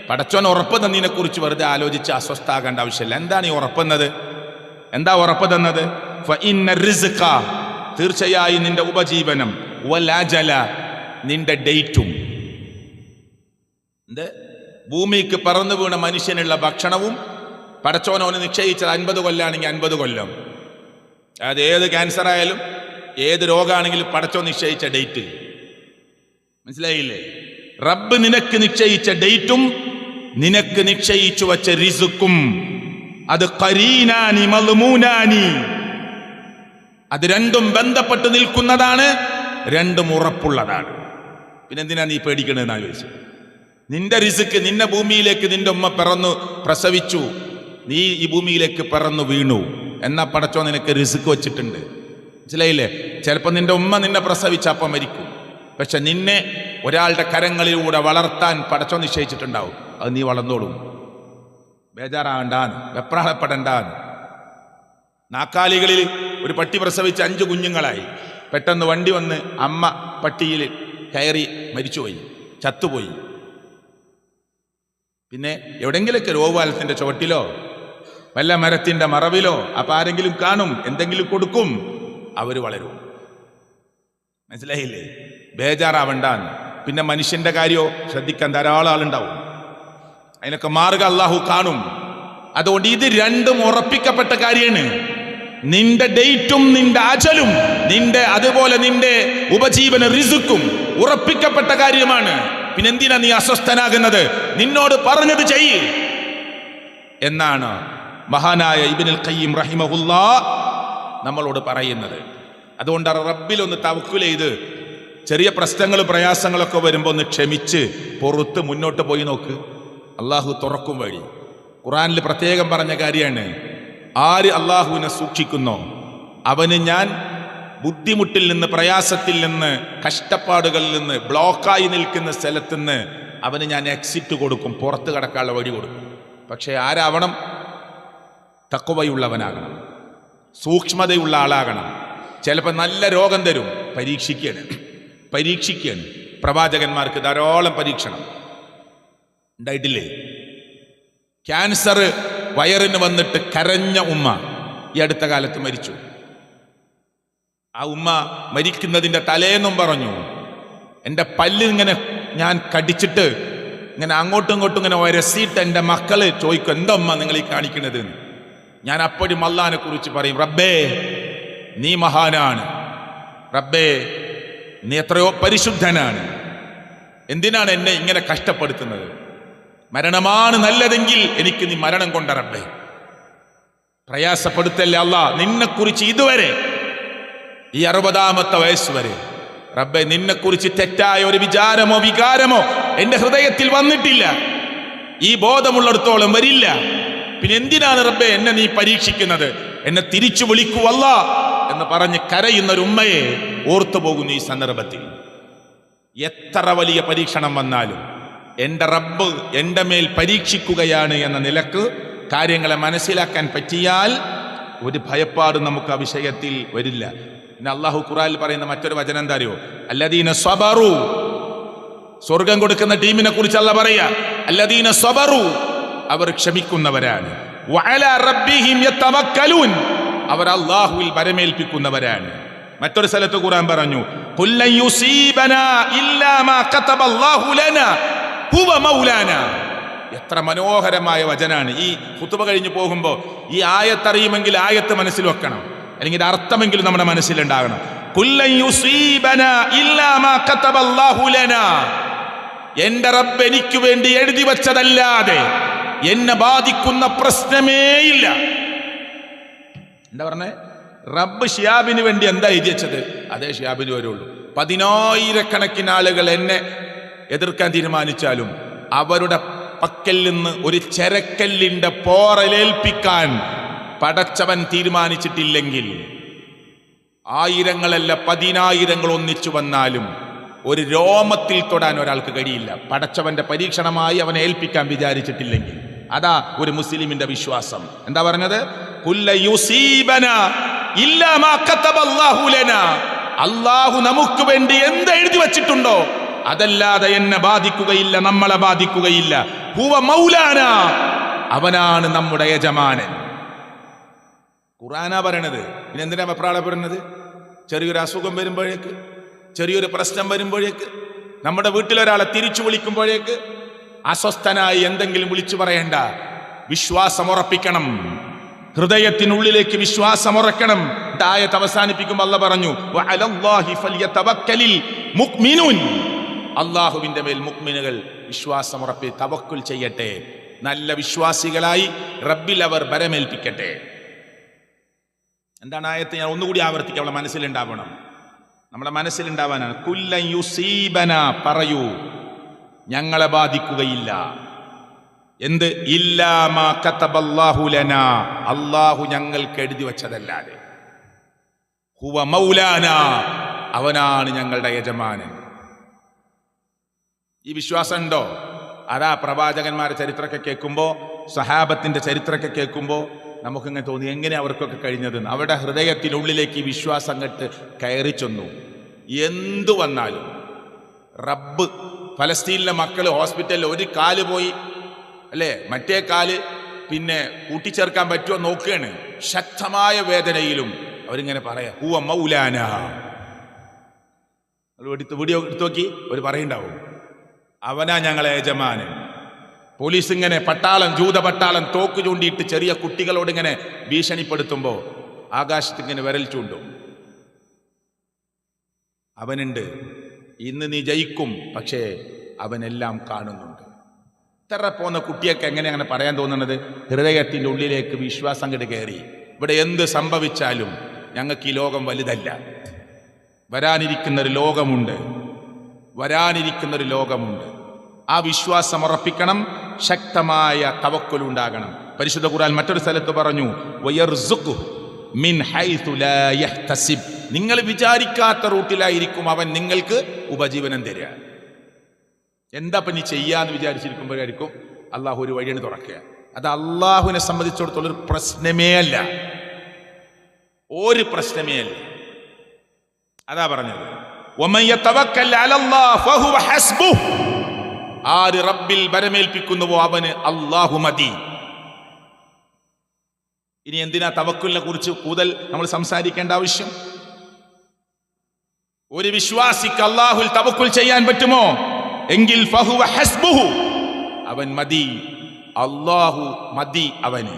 പടച്ചോൻ ഉറപ്പ് തന്നതിനെ കുറിച്ച് വെറുതെ ആലോചിച്ച് അസ്വസ്ഥാകേണ്ട ആവശ്യമില്ല. എന്താണ് ഈ ഉറപ്പെന്നത്? എന്താ ഉറപ്പ് തന്നത്? ഫഇന്ന റിസ്ഖ, തീർച്ചയായും നിന്റെ ഉപജീവനം, വൽ അജല, നിന്റെ ഡേറ്റും, ഭൂമിക്ക് പറന്നു വീണ മനുഷ്യനുള്ള ഭക്ഷണവും പടച്ചോനോന് നിശ്ചയിച്ചത് 50 കൊല്ലാണെങ്കിൽ 50 കൊല്ലം. അതായത് ഏത് ക്യാൻസർ ആയാലും ഏത് രോഗമാണെങ്കിലും പടച്ചോൻ നിശ്ചയിച്ച ഡേറ്റ്. മനസ്സിലായില്ലേ? റബ്ബ് നിനക്ക് നിശ്ചയിച്ച ഡേറ്റും നിനക്ക് നിശ്ചയിച്ചു വച്ച റിസ്ക്കും അത് ഖരീനാനി മൽമൂനാനി, അത് രണ്ടും ബന്ധപ്പെട്ട് നിൽക്കുന്നതാണ്, രണ്ടും ഉറപ്പുള്ളതാണ്. പിന്നെന്തിനാ നീ പേടിക്കണമെന്ന് ആലോചിച്ചു. നിന്റെ റിസ്ക്, നിന്നെ ഭൂമിയിലേക്ക് നിന്റെ ഉമ്മ പിറന്നു പ്രസവിച്ചു, നീ ഈ ഭൂമിയിലേക്ക് പിറന്നു വീണു, എന്നാ പടച്ചോ നിനക്ക് റിസ്ക് വെച്ചിട്ടുണ്ട്. മനസ്സിലായില്ലേ? ചിലപ്പോൾ നിന്റെ ഉമ്മ നിന്നെ പ്രസവിച്ചപ്പം മരിക്കും, പക്ഷെ നിന്നെ ഒരാളുടെ കരങ്ങളിലൂടെ വളർത്താൻ പടച്ചോ നിശ്ചയിച്ചിട്ടുണ്ടാവും. അത് നീ വളർന്നോളും, ബേജാറാകണ്ടാന്ന്, വെപ്രാളപ്പെടണ്ടാന്ന്. നാക്കാലികളിൽ ഒരു പട്ടി പ്രസവിച്ച് 5 കുഞ്ഞുങ്ങളായി. പെട്ടെന്ന് വണ്ടി വന്ന് അമ്മ പട്ടിയിൽ കയറി മരിച്ചുപോയി, ചത്തുപോയി. പിന്നെ എവിടെങ്കിലൊക്കെ രോഗവാലത്തിന്റെ ചുവട്ടിലോ വല്ല മരത്തിന്റെ മറവിലോ അപ്പൊ ആരെങ്കിലും കാണും, എന്തെങ്കിലും കൊടുക്കും, അവര് വളരും. മനസ്സിലായില്ലേ? ബേജാറാവണ്ടാന്ന്. പിന്നെ മനുഷ്യന്റെ കാര്യമോ ശ്രദ്ധിക്കാൻ ധാരാളം ആളുണ്ടാവും, അതിനൊക്കെ മാർഗം അള്ളാഹു കാണും. അതുകൊണ്ട് ഇത് രണ്ടും ഉറപ്പിക്കപ്പെട്ട കാര്യമാണ്. നിന്റെ ഡേറ്റും നിന്റെ അജലും അതുപോലെ നിന്റെ ഉപജീവന റിസ്ക്കും ഉറപ്പിക്കപ്പെട്ട കാര്യമാണ്. പിന്നെന്തിനാ നീ അസ്വസ്ഥനാകുന്നത്? നിന്നോട് പറഞ്ഞത് ചെയ്യ് എന്നാണ് മഹാനായ ഇബ്നുൽ ഖയ്യിം റഹിമഹുല്ലാ നമ്മളോട് പറയുന്നത്. അതുകൊണ്ട് റബ്ബിലൊന്ന് തവക്കുൽ ചെയ്ത് ചെറിയ പ്രശ്നങ്ങളും പ്രയാസങ്ങളൊക്കെ വരുമ്പോൾ ഒന്ന് ക്ഷമിച്ച് പുറത്ത് മുന്നോട്ട് പോയി നോക്ക്, അള്ളാഹു തുറക്കും വഴി. ഖുർആനിൽ പ്രത്യേകം പറഞ്ഞ കാര്യമാണ്, ആര് അള്ളാഹുവിനെ സൂക്ഷിക്കുന്നോ അവന് ഞാൻ ബുദ്ധിമുട്ടിൽ നിന്ന്, പ്രയാസത്തിൽ നിന്ന്, കഷ്ടപ്പാടുകളിൽ നിന്ന്, ബ്ലോക്കായി നിൽക്കുന്ന സ്ഥലത്ത് നിന്ന് അവന് ഞാൻ എക്സിറ്റ് കൊടുക്കും, പുറത്ത് കടക്കാനുള്ള വഴി കൊടുക്കും. പക്ഷേ ആരാവണം? തഖ്വയുള്ളവനാകണം, സൂക്ഷ്മതയുള്ള ആളാകണം. ചിലപ്പോൾ നല്ല രോഗം തരും, പരീക്ഷിക്കുകയാണ്. പ്രവാചകന്മാർക്ക് ധാരാളം പരീക്ഷണം ഉണ്ടായിട്ടില്ലേ? ക്യാൻസർ വയറിന് വന്നിട്ട് കരഞ്ഞ ഉമ്മ ഈ അടുത്ത കാലത്ത് മരിച്ചു. ആ ഉമ്മ മരിക്കുന്നതിൻ്റെ തലേന്നും പറഞ്ഞു, എൻ്റെ പല്ല് ഇങ്ങനെ ഞാൻ കടിച്ചിട്ട് ഇങ്ങനെ അങ്ങോട്ടും ഇങ്ങോട്ടും ഇങ്ങനെ ഒരസിയിട്ട് എൻ്റെ മക്കള് ചോദിക്കും, എന്താ ഉമ്മ നിങ്ങൾ ഈ കാണിക്കണത്? ഞാൻ അപ്പോഴും അല്ലാഹനെ കുറിച്ച് പറയും, റബ്ബേ നീ മഹാനാണ്, റബ്ബേ നീ എത്രയോ പരിശുദ്ധനാണ്, എന്തിനാണ് എന്നെ ഇങ്ങനെ കഷ്ടപ്പെടുത്തുന്നത്? മരണമാണ് നല്ലതെങ്കിൽ എനിക്ക് നീ മരണം കൊണ്ട റബ്ബേ, പ്രയാസപ്പെടുത്തല്ലേ അല്ലാ. നിന്നെക്കുറിച്ച് ഇതുവരെ ഈ 60-ാമത്തെ വയസ്സ് വരെ റബ്ബേ നിന്നെക്കുറിച്ച് തെറ്റായ ഒരു വിചാരമോ വികാരമോ എൻ്റെ ഹൃദയത്തിൽ വന്നിട്ടില്ല, ഈ ബോധമുള്ളിടത്തോളം വരില്ല. പിന്നെ എന്തിനാണ് റബ്ബേ എന്നെ നീ പരീക്ഷിക്കുന്നത്? എന്നെ തിരിച്ചു വിളിക്കൂ അല്ലാ എന്ന് പറഞ്ഞ് കരയുന്ന ഒരു ഉമ്മയെ ഓർത്തു പോകുന്നു ഈ സന്ദർഭത്തിൽ. എത്ര വലിയ പരീക്ഷണം വന്നാലും എൻ്റെ റബ്ബ് എൻ്റെ മേൽ പരീക്ഷിക്കുകയാണ് എന്ന നിലക്ക് കാര്യങ്ങളെ മനസ്സിലാക്കാൻ പറ്റിയാൽ ഒരു ഭയപ്പാടും നമുക്ക് ആ വിഷയത്തിൽ വരില്ല. പിന്നെ അള്ളാഹു ഖുർആനിൽ പറയുന്ന മറ്റൊരു വചനം എന്താ അറിയോ? അല്ലദീന സ്വബറു, സ്വർഗം കൊടുക്കുന്ന ടീമിനെ കുറിച്ച് അല്ലാഹു പറയാ, അല്ലദീന സ്വബറു, അവർ ക്ഷമിക്കുന്നവരാണ്. വഅലാ റബ്ബിഹിം യതവക്കലൂൻ, അവർ അല്ലാഹുവിൽ ഭരമേൽപ്പിക്കുന്നവരാണ്. മറ്റൊരു സ്ഥലത്ത് ഖുർആൻ പറഞ്ഞു, ഖുൽ ലൻ യുസീബനാ ഇല്ലാ മാ കതബല്ലാഹു ലനാ ഹുവ മൗലാനാ. എത്ര മനോഹരമായ വചനാണ്. ഈ ഖുതുബ കഴിഞ്ഞു പോകുമ്പോൾ ഈ ആയത്തറിയുമെങ്കിൽ ആയത്ത് മനസ്സിൽ വെക്കണം, അല്ലെങ്കിൽ അർത്ഥമെങ്കിലും നമ്മുടെ മനസ്സിലുണ്ടാകണം. കുല്ലൻ യുസീബനാ ഇല്ലാ മാ കതബല്ലാഹു ലനാ, എന്റെ റബ്ബ് എനിക്ക് വേണ്ടി എഴുതി വെച്ചതല്ലാതെ എന്നെ ബാധിക്കുന്ന പ്രശ്നമേ ഇല്ല. എന്താ പറഞ്ഞേ? റബ്ബ് ഷിയാബിന് വേണ്ടി എന്താ എഴുതി വെച്ചത് അതേ ഷിയാബിന് വരുള്ളൂ. 10,000-കണക്കിന് ആളുകൾ എന്നെ എതിർക്കാൻ തീരുമാനിച്ചാലും അവരുടെ പക്കൽ നിന്ന് ഒരു ചെരക്കല്ലിന്റെ പോറലേൽപ്പിക്കാൻ പടച്ചവൻ തീരുമാനിച്ചിട്ടില്ലെങ്കിൽ, 1000-ങ്ങളല്ല 10,000-ങ്ങൾ ഒന്നിച്ചു വന്നാലും ഒരു രോമത്തിൽ തൊടാൻ ഒരാൾക്ക് കഴിയില്ല, പടച്ചവന്റെ പരീക്ഷണമായി അവനെ ഏൽപ്പിക്കാൻ വിചാരിച്ചിട്ടില്ലെങ്കിൽ. അതാ ഒരു മുസ്ലിമിന്റെ വിശ്വാസം. എന്താ പറഞ്ഞത്? കുല്ല യുസീബനാ ഇല്ലാ മാ കതബല്ലാഹു ലനാ, അല്ലാഹു നമുക്ക് വേണ്ടി എന്ത് എഴുതി വച്ചിട്ടുണ്ടോ അതല്ലാതെ എന്നെ ബാധിക്കുകയില്ല, നമ്മളെ ബാധിക്കുകയില്ല. ഹുവ മൗലാന, അവനാണ് നമ്മുടെ യജമാനൻ. ഖുർആനാ പറയണത്. പിന്നെ എന്തിനാ വെപ്രാളപ്പെടുന്നത്? ചെറിയൊരു അസുഖം വരുമ്പോഴേക്ക്, ചെറിയൊരു പ്രശ്നം വരുമ്പോഴേക്ക്, നമ്മുടെ വീട്ടിലൊരാളെ തിരിച്ചു വിളിക്കുമ്പോഴേക്ക് അസ്വസ്ഥനായി എന്തെങ്കിലും വിളിച്ചു പറയണ്ട. വിശ്വാസമുറപ്പിക്കണം, ഹൃദയത്തിനുള്ളിലേക്ക് വിശ്വാസമുറക്കണം. ആയത്ത് അവസാനിപ്പിക്കുമ്പോൾ അല്ലാഹു പറഞ്ഞു, വഅലല്ലാഹി ഫൽയതവക്കലിൽ മുഅ്മിനൂൻ, അല്ലാഹുവിന്റെ മേൽ മുഅ്മിനുകൾ വിശ്വാസമുറപ്പി തവക്കുൽ ചെയ്യട്ടെ, നല്ല വിശ്വാസികളായി റബ്ബിൽ അവർ ബരമേൽപ്പിക്കട്ടെ. എന്താണ് ആയത്ത്? ഞാൻ ഒന്നുകൂടി ആവർത്തിക്കാം, നമ്മുടെ മനസ്സിലുണ്ടാവണം, നമ്മുടെ മനസ്സിലുണ്ടാവാനാണ്. കുല്ലൻ യുസീബന, പറയൂ ഞങ്ങളെ ബാധിക്കുകയില്ല. എന്ത്? ഇല്ലാ മാ കതബല്ലാഹു ലനാ, അല്ലാഹു ഞങ്ങൾക്ക് എഴുതി വച്ചതല്ലാതെ. ഹുവ മൗലാന, അവനാണ് ഞങ്ങളുടെ യജമാനൻ. ഈ വിശ്വാസം ഉണ്ടോ? അതാ പ്രവാചകന്മാരുടെ ചരിത്രമൊക്കെ കേൾക്കുമ്പോൾ, സഹാബത്തിന്റെ ചരിത്രമൊക്കെ കേൾക്കുമ്പോൾ നമുക്കിങ്ങനെ തോന്നി എങ്ങനെ അവർക്കൊക്കെ കഴിഞ്ഞതെന്ന്. അവരുടെ ഹൃദയത്തിനുള്ളിലേക്ക് ഈ വിശ്വാസം അങ്ങോട്ട് കയറി ചെന്നു. എന്തു വന്നാലും റബ്ബ്, ഫലസ്തീനിലെ മക്കൾ ഹോസ്പിറ്റലിൽ ഒരു കാല് പോയി അല്ലേ, മറ്റേ കാല് പിന്നെ കൂട്ടിച്ചേർക്കാൻ പറ്റുമോ നോക്കുകയാണ്. ശക്തമായ വേദനയിലും അവരിങ്ങനെ പറയാ ഹുവ മൗലാന. വീഡിയോ എടുത്തു നോക്കി അവർ പറയുണ്ടാവും, അവനാ ഞങ്ങളെ യജമാനൻ. പോലീസ് ഇങ്ങനെ പട്ടാളം, ജൂത പട്ടാളം തോക്ക് ചൂണ്ടിയിട്ട് ചെറിയ കുട്ടികളോട് ഇങ്ങനെ ഭീഷണിപ്പെടുത്തുമ്പോ ആകാശത്ത് ഇങ്ങനെ വിരൽ ചൂണ്ടും. അവനുണ്ട്, ഇന്ന് നീ ജയിക്കും, പക്ഷേ അവനെല്ലാം കാണുന്നുണ്ട്. ഇത്ര പോന്ന കുട്ടിയൊക്കെ എങ്ങനെ അങ്ങനെ പറയാൻ തോന്നുന്നത്? ഹൃദയത്തിൻ്റെ ഉള്ളിലേക്ക് വിശ്വാസം അങ്ങോട്ട് കയറി, ഇവിടെ എന്ത് സംഭവിച്ചാലും ഞങ്ങൾക്ക് ഈ ലോകം വലുതല്ല, വരാനിരിക്കുന്നൊരു ലോകമുണ്ട്, വരാനിരിക്കുന്നൊരു ലോകമുണ്ട്. ആ വിശ്വാസം ഉറപ്പിക്കണം, ശക്തമായ തവക്കുലുണ്ടാകണം. പരിശുദ്ധ ഖുർആൻ മറ്റൊരു സ്ഥലത്ത് പറഞ്ഞു, വയർസുഖു മിൻ ഹൈതു ലാ യഹ്തസിബ്, നിങ്ങൾ വിചാരിക്കാത്ത റൂട്ടിലായിരിക്കും അവൻ നിങ്ങൾക്ക് ഉപജീവനം തരിക. എന്താ നീ ചെയ്യാന്ന് വിചാരിച്ചിരിക്കുമ്പോഴായിരിക്കും അള്ളാഹു ഒരു വഴിയാണ് തുറക്കുക. അത് അള്ളാഹുവിനെ സംബന്ധിച്ചിടത്തോളം ഒരു പ്രശ്നമേ അല്ല, ഒരു പ്രശ്നമേ അല്ല. അതാ പറഞ്ഞത്, വമൻ യതവക്കൽ അലല്ലാഹ് ഫഹുവ ഹസ്ബുഹ്, ആര് റബ്ബിൽ ബരമേൽപ്പിക്കുന്നുവോ അവന് അല്ലാഹു മതി. ഇനി എന്തിനാ തവക്കുലിനെ കുറിച്ച് കൂടുതൽ നമ്മൾ സംസാരിക്കേണ്ട ആവശ്യം? ഒരു വിശ്വാസിക്ക് അല്ലാഹുൽ തവക്കുൽ ചെയ്യാൻ പറ്റുമോ? എങ്കിൽ ഫഹുവ ഹസ്ബുഹു, അവൻ മതി, അല്ലാഹു മതി അവന്.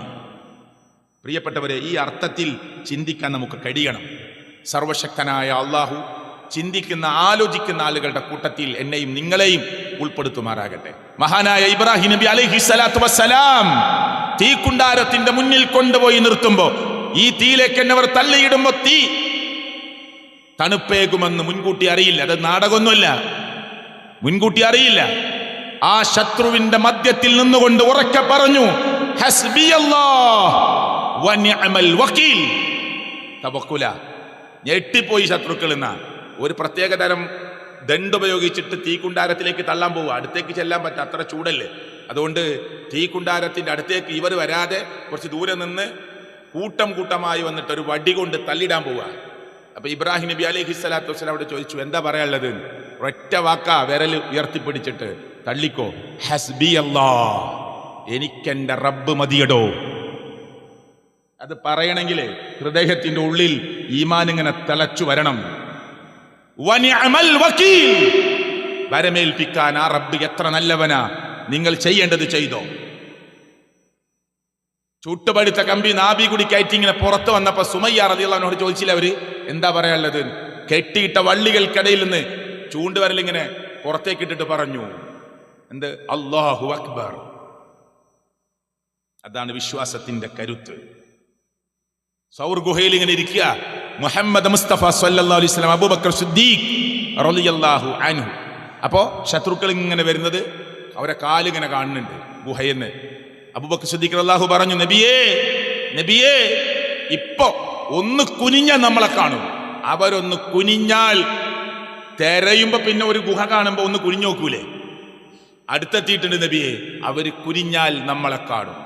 പ്രിയപ്പെട്ടവരെ, ഈ അർത്ഥത്തിൽ ചിന്തിക്കാൻ നമുക്ക് കഴിയണം. സർവശക്തനായ അല്ലാഹു ചിന്തിക്കുന്ന, ആലോചിക്കുന്ന ആളുകളുടെ കൂട്ടത്തിൽ എന്നെയും നിങ്ങളെയും ഉൾപ്പെടുത്തുമാറാകട്ടെ. മഹാനായ ഇബ്രാഹിം നബി അലൈഹിസ്സലാത്തു വസ്സലാം തീക്കുണ്ടാരത്തിന്റെ മുന്നിൽ കൊണ്ടുപോയി നിർത്തുമ്പോ, ഈ തീയിലേക്ക് എന്നവർ തള്ളിയിടുമ്പോ തീ തണുപ്പേകുമെന്ന് മുൻകൂട്ടി അറിയില്ല. അത് നാടകമൊന്നുമല്ല, മുൻകൂട്ടി അറിയില്ല. ആ ശത്രുവിന്റെ മധ്യത്തിൽ നിന്നുകൊണ്ട് ഉറക്കെ പറഞ്ഞു, ഹസ്ബിയല്ലാഹ് വനിഅമൽ വകീൽ. തവക്കുല. ഞെട്ടിപ്പോയി ശത്രുക്കൾ. എന്ന ഒരു പ്രത്യേക തരം ദണ്ടുപയോഗിച്ചിട്ട് തീക്കുണ്ടാരത്തിലേക്ക് തള്ളാൻ പോവുക. അടുത്തേക്ക് ചെല്ലാൻ പറ്റും, അത്ര ചൂടല്ലേ. അതുകൊണ്ട് തീക്കുണ്ടാരത്തിന്റെ അടുത്തേക്ക് ഇവർ വരാതെ കുറച്ച് ദൂരെ നിന്ന് കൂട്ടം കൂട്ടമായി വന്നിട്ട് ഒരു വടി കൊണ്ട് തള്ളിടാൻ പോവുക. അപ്പൊ ഇബ്രാഹിം നബി അലൈഹിസ്സലാത്തു വസ്സലാം അവിടെ ചോദിച്ചു, എന്താ പറയാനുള്ളത്? ഒറ്റ വാക്കാ വിരൽ ഉയർത്തിപ്പിടിച്ചിട്ട്, തള്ളിക്കോ, ഹസ്ബി അല്ലാഹ്, എനിക്കെന്റെ റബ്ബ് മതിയടോ. അത് പറയണമെങ്കിൽ ഹൃദയത്തിന്റെ ഉള്ളിൽ ഈമാൻ ഇങ്ങനെ തിളച്ചു വരണം. വനിഅമൽ വകീൽ, വരമേൽപ്പിക്കാൻ ആ റബ്ബ് എത്ര നല്ലവനാ. നിങ്ങൾ ചെയ്യേണ്ടത് ചെയ്തോ. ചുട്ടുപഴുത്ത കമ്പി നാഭി കൂടി കയറ്റി ഇങ്ങനെ പുറത്ത് വന്നപ്പോ സുമയ്യ റളിയല്ലാഹു അൻഹയോട് ചോദിച്ചില്ല അവര് എന്താ പറയാനുള്ളത്? കെട്ടിയിട്ട വള്ളികൾക്കിടയിൽ നിന്ന് ചൂണ്ടുവരലിങ്ങനെ പുറത്തേക്ക് ഇട്ടിട്ട് പറഞ്ഞു എന്ത്? അല്ലാഹു അക്ബർ. അതാണ് വിശ്വാസത്തിന്റെ കരുത്ത്. സൗർ ഗുഹയിൽ ഇങ്ങനെ ഇരിക്കുക, മുഹമ്മദ് മുസ്തഫ സല്ലല്ലാഹു അലൈഹി വസല്ലം, അബൂബക്കർ സിദ്ദീഖ് റളിയല്ലാഹു അൻഹു. അപ്പോ ശത്രുക്കൾ ഇങ്ങനെ വരുന്നത് അവരെ കാലിങ്ങനെ കാണുന്നുണ്ട് ഗുഹയെന്ന്. അബൂബക്കർ സിദ്ദീഖ് റളിയല്ലാഹു പറഞ്ഞു, നബിയേ നബിയേ, ഇപ്പോ ഒന്ന് കുനിഞ്ഞാൽ നമ്മളെ കാണും. അവരൊന്ന് കുനിഞ്ഞാൽ തെരയുമ്പോ പിന്നെ ഒരു ഗുഹ കാണുമ്പോ ഒന്ന് കുനിഞ്ഞു നോക്കൂലേ? അടുത്തെത്തിയിട്ടുണ്ട് നബിയെ, അവര് കുനിഞ്ഞാൽ നമ്മളെ കാണും.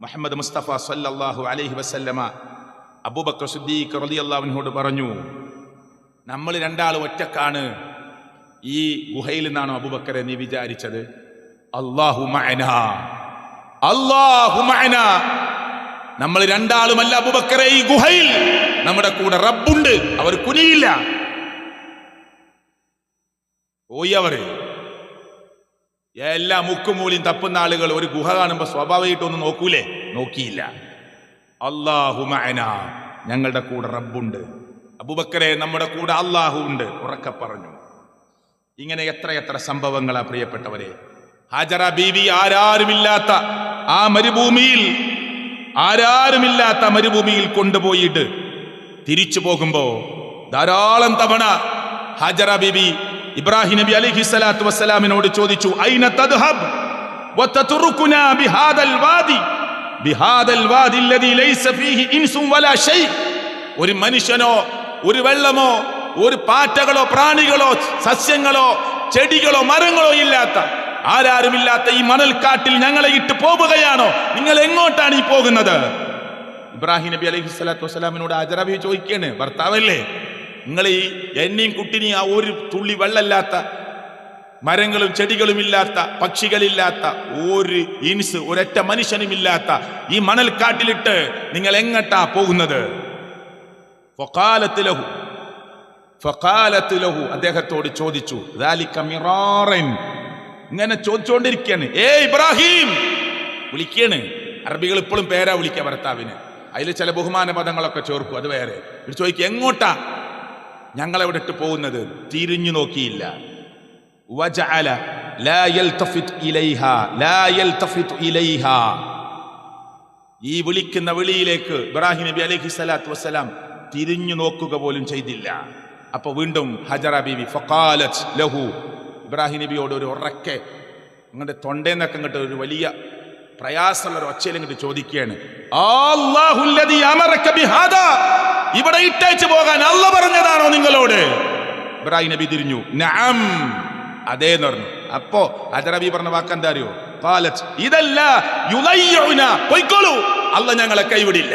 മുഹമ്മദ് മുസ്തഫ സല്ലല്ലാഹു അലൈഹി വസല്ലമ അബൂബക്കർ സിദ്ദീഖ് റളിയല്ലാഹു അൻഹുവോട് പറഞ്ഞു, നമ്മൾ രണ്ടാൾ ഒറ്റക്കാണ് ഈ ഗുഹയിൽ നിന്നാണോ അബൂബക്കറെ നീ വിചാരിച്ചത്? അല്ലാഹു മഅനാ, അല്ലാഹു മഅനാ. നമ്മൾ രണ്ടാളുമല്ല അബൂബക്കറെ, ഈ ഗുഹയിൽ നമ്മുടെ കൂടെ റബ്ബുണ്ട്. അവർ കുനിയില്ല. പോയി അവര് എല്ലാ മുക്കുമൂലിയും തപ്പുന്ന ആളുകൾ ഒരു ഗുഹ കാണുമ്പോ സ്വാഭാവികമായിട്ടൊന്നും നോക്കൂലേ? നോക്കിയില്ല. അല്ലാഹു മഅനാ, ഞങ്ങളുടെ കൂടെ റബ്ബുണ്ട്. അബൂബക്കറെ, നമ്മുടെ കൂടെ അല്ലാഹു ഉണ്ട്, ഉറക്കെ പറഞ്ഞു. ഇങ്ങനെ എത്രയെത്ര സംഭവങ്ങളാ പ്രിയപ്പെട്ടവരെ. ഹാജറ ബീവി ആരാരുമില്ലാത്ത ആ മരുഭൂമിയിൽ കൊണ്ടുപോയിട്ട് തിരിച്ചു പോകുമ്പോ ധാരാളം തവണ ഹാജറ ബീബി ഇബ്രാഹിം നബി അലൈഹി സ്വലാത്തു വസ്സലാമിനോട് ചോദിച്ചു, ഐന തദ്ഹബ് വതതുറുകുനാ ബിഹാദൽ വാദി അല്ലദീ ലൈസ ഫീഹി ഇൻസുൻ വലാ ഷൈ. ഒരു മനുഷ്യനോ ഒരു വെള്ളമോ ഒരു പാറ്റകളോ പ്രാണികളോ സസ്യങ്ങളോ ചെടികളോ മരങ്ങളോ ഇല്ലാത്ത, ആരാരുമില്ലാത്ത ഈ മണൽക്കാട്ടിൽ ഞങ്ങളെ ഇട്ട് പോവുകയാണോ? നിങ്ങൾ എങ്ങോട്ടാണ് ഈ പോകുന്നത്? ഇബ്രാഹിം നബി അലൈഹി സ്വലാത്തു വസ്സലാമിനോട് ഹാജറ ബീവി ചോദിക്കാണ്, ഭർത്താവല്ലേ, നിങ്ങൾ ഈ എന്നെയും കുട്ടിനെയും ആ ഒരു തുള്ളി വെള്ളമില്ലാത്ത, മരങ്ങളും ചെടികളും ഇല്ലാത്ത, പക്ഷികളില്ലാത്ത, ഒരു ഇൻസ് ഒരൊറ്റ മനുഷ്യനുമില്ലാത്ത ഈ മണൽക്കാട്ടിലിട്ട് നിങ്ങൾ എങ്ങട്ടാ പോകുന്നത്? ഫഖാലത്ത് ലഹു, അദ്ദേഹത്തോട് ചോദിച്ചു, ദാലിക മിറാറൻ, ഇങ്ങനെ ചോദിച്ചുകൊണ്ടിരിക്കുകയാണ്. ഇബ്രാഹിം വിളിക്കാണ്. അറബികൾ ഇപ്പോഴും പേരാ വിളിക്കുക ഭർത്താവിന്. അതിൽ ചില ബഹുമാന പദങ്ങളൊക്കെ ചേർക്കും, അത് വേറെ. ചോദിക്കുക, എങ്ങോട്ടാ ഞങ്ങളെവിടെ ഇട്ട് പോകുന്നത്? തിരിഞ്ഞു നോക്കിയില്ല. വജഅല ലാ യൽതഫിത് ഇലൈഹാ, ഈ വിളിക്കുന്ന വിളിയിലേക്ക് ഇബ്രാഹിം നബി അലൈഹി സ്വലാത്തു വസ്സലാം തിരിഞ്ഞു നോക്കുക പോലും ചെയ്തില്ല. അപ്പൊ വീണ്ടും ഹജറ ബീവി ഫഖാലത്ത് ലഹു, ഇബ്രാഹിം നബിയോട് ഒരു ഉറക്കെ ഇങ്ങോട്ട് തൊണ്ടേന്നൊക്കെ ഇങ്ങോട്ട് ഒരു വലിയ പ്രയാസമുള്ള ഒരു ഒച്ചയിൽ ഇങ്ങോട്ട് ചോദിക്കുകയാണ്, അല്ലാഹുല്ലദീ അമറക ബിഹാദാ, ഇവിടെ ഇട്ടേച്ച് പോകാൻ അല്ലാഹു പറഞ്ഞതാണോ നിങ്ങളോട്? ഇബ്രാഹിം നബി തിരിഞ്ഞു, നഅം, അതേന്ന് പറഞ്ഞു. അപ്പോ ഹജറ ബീവി പറഞ്ഞ വാക്ക് എന്താ അറിയോ? ഖാലത്ത് ഇദല്ല യുലയ്യുന, പൊയ്ക്കോളൂ, അല്ലാഹു ഞങ്ങളെ കൈവിടില്ല.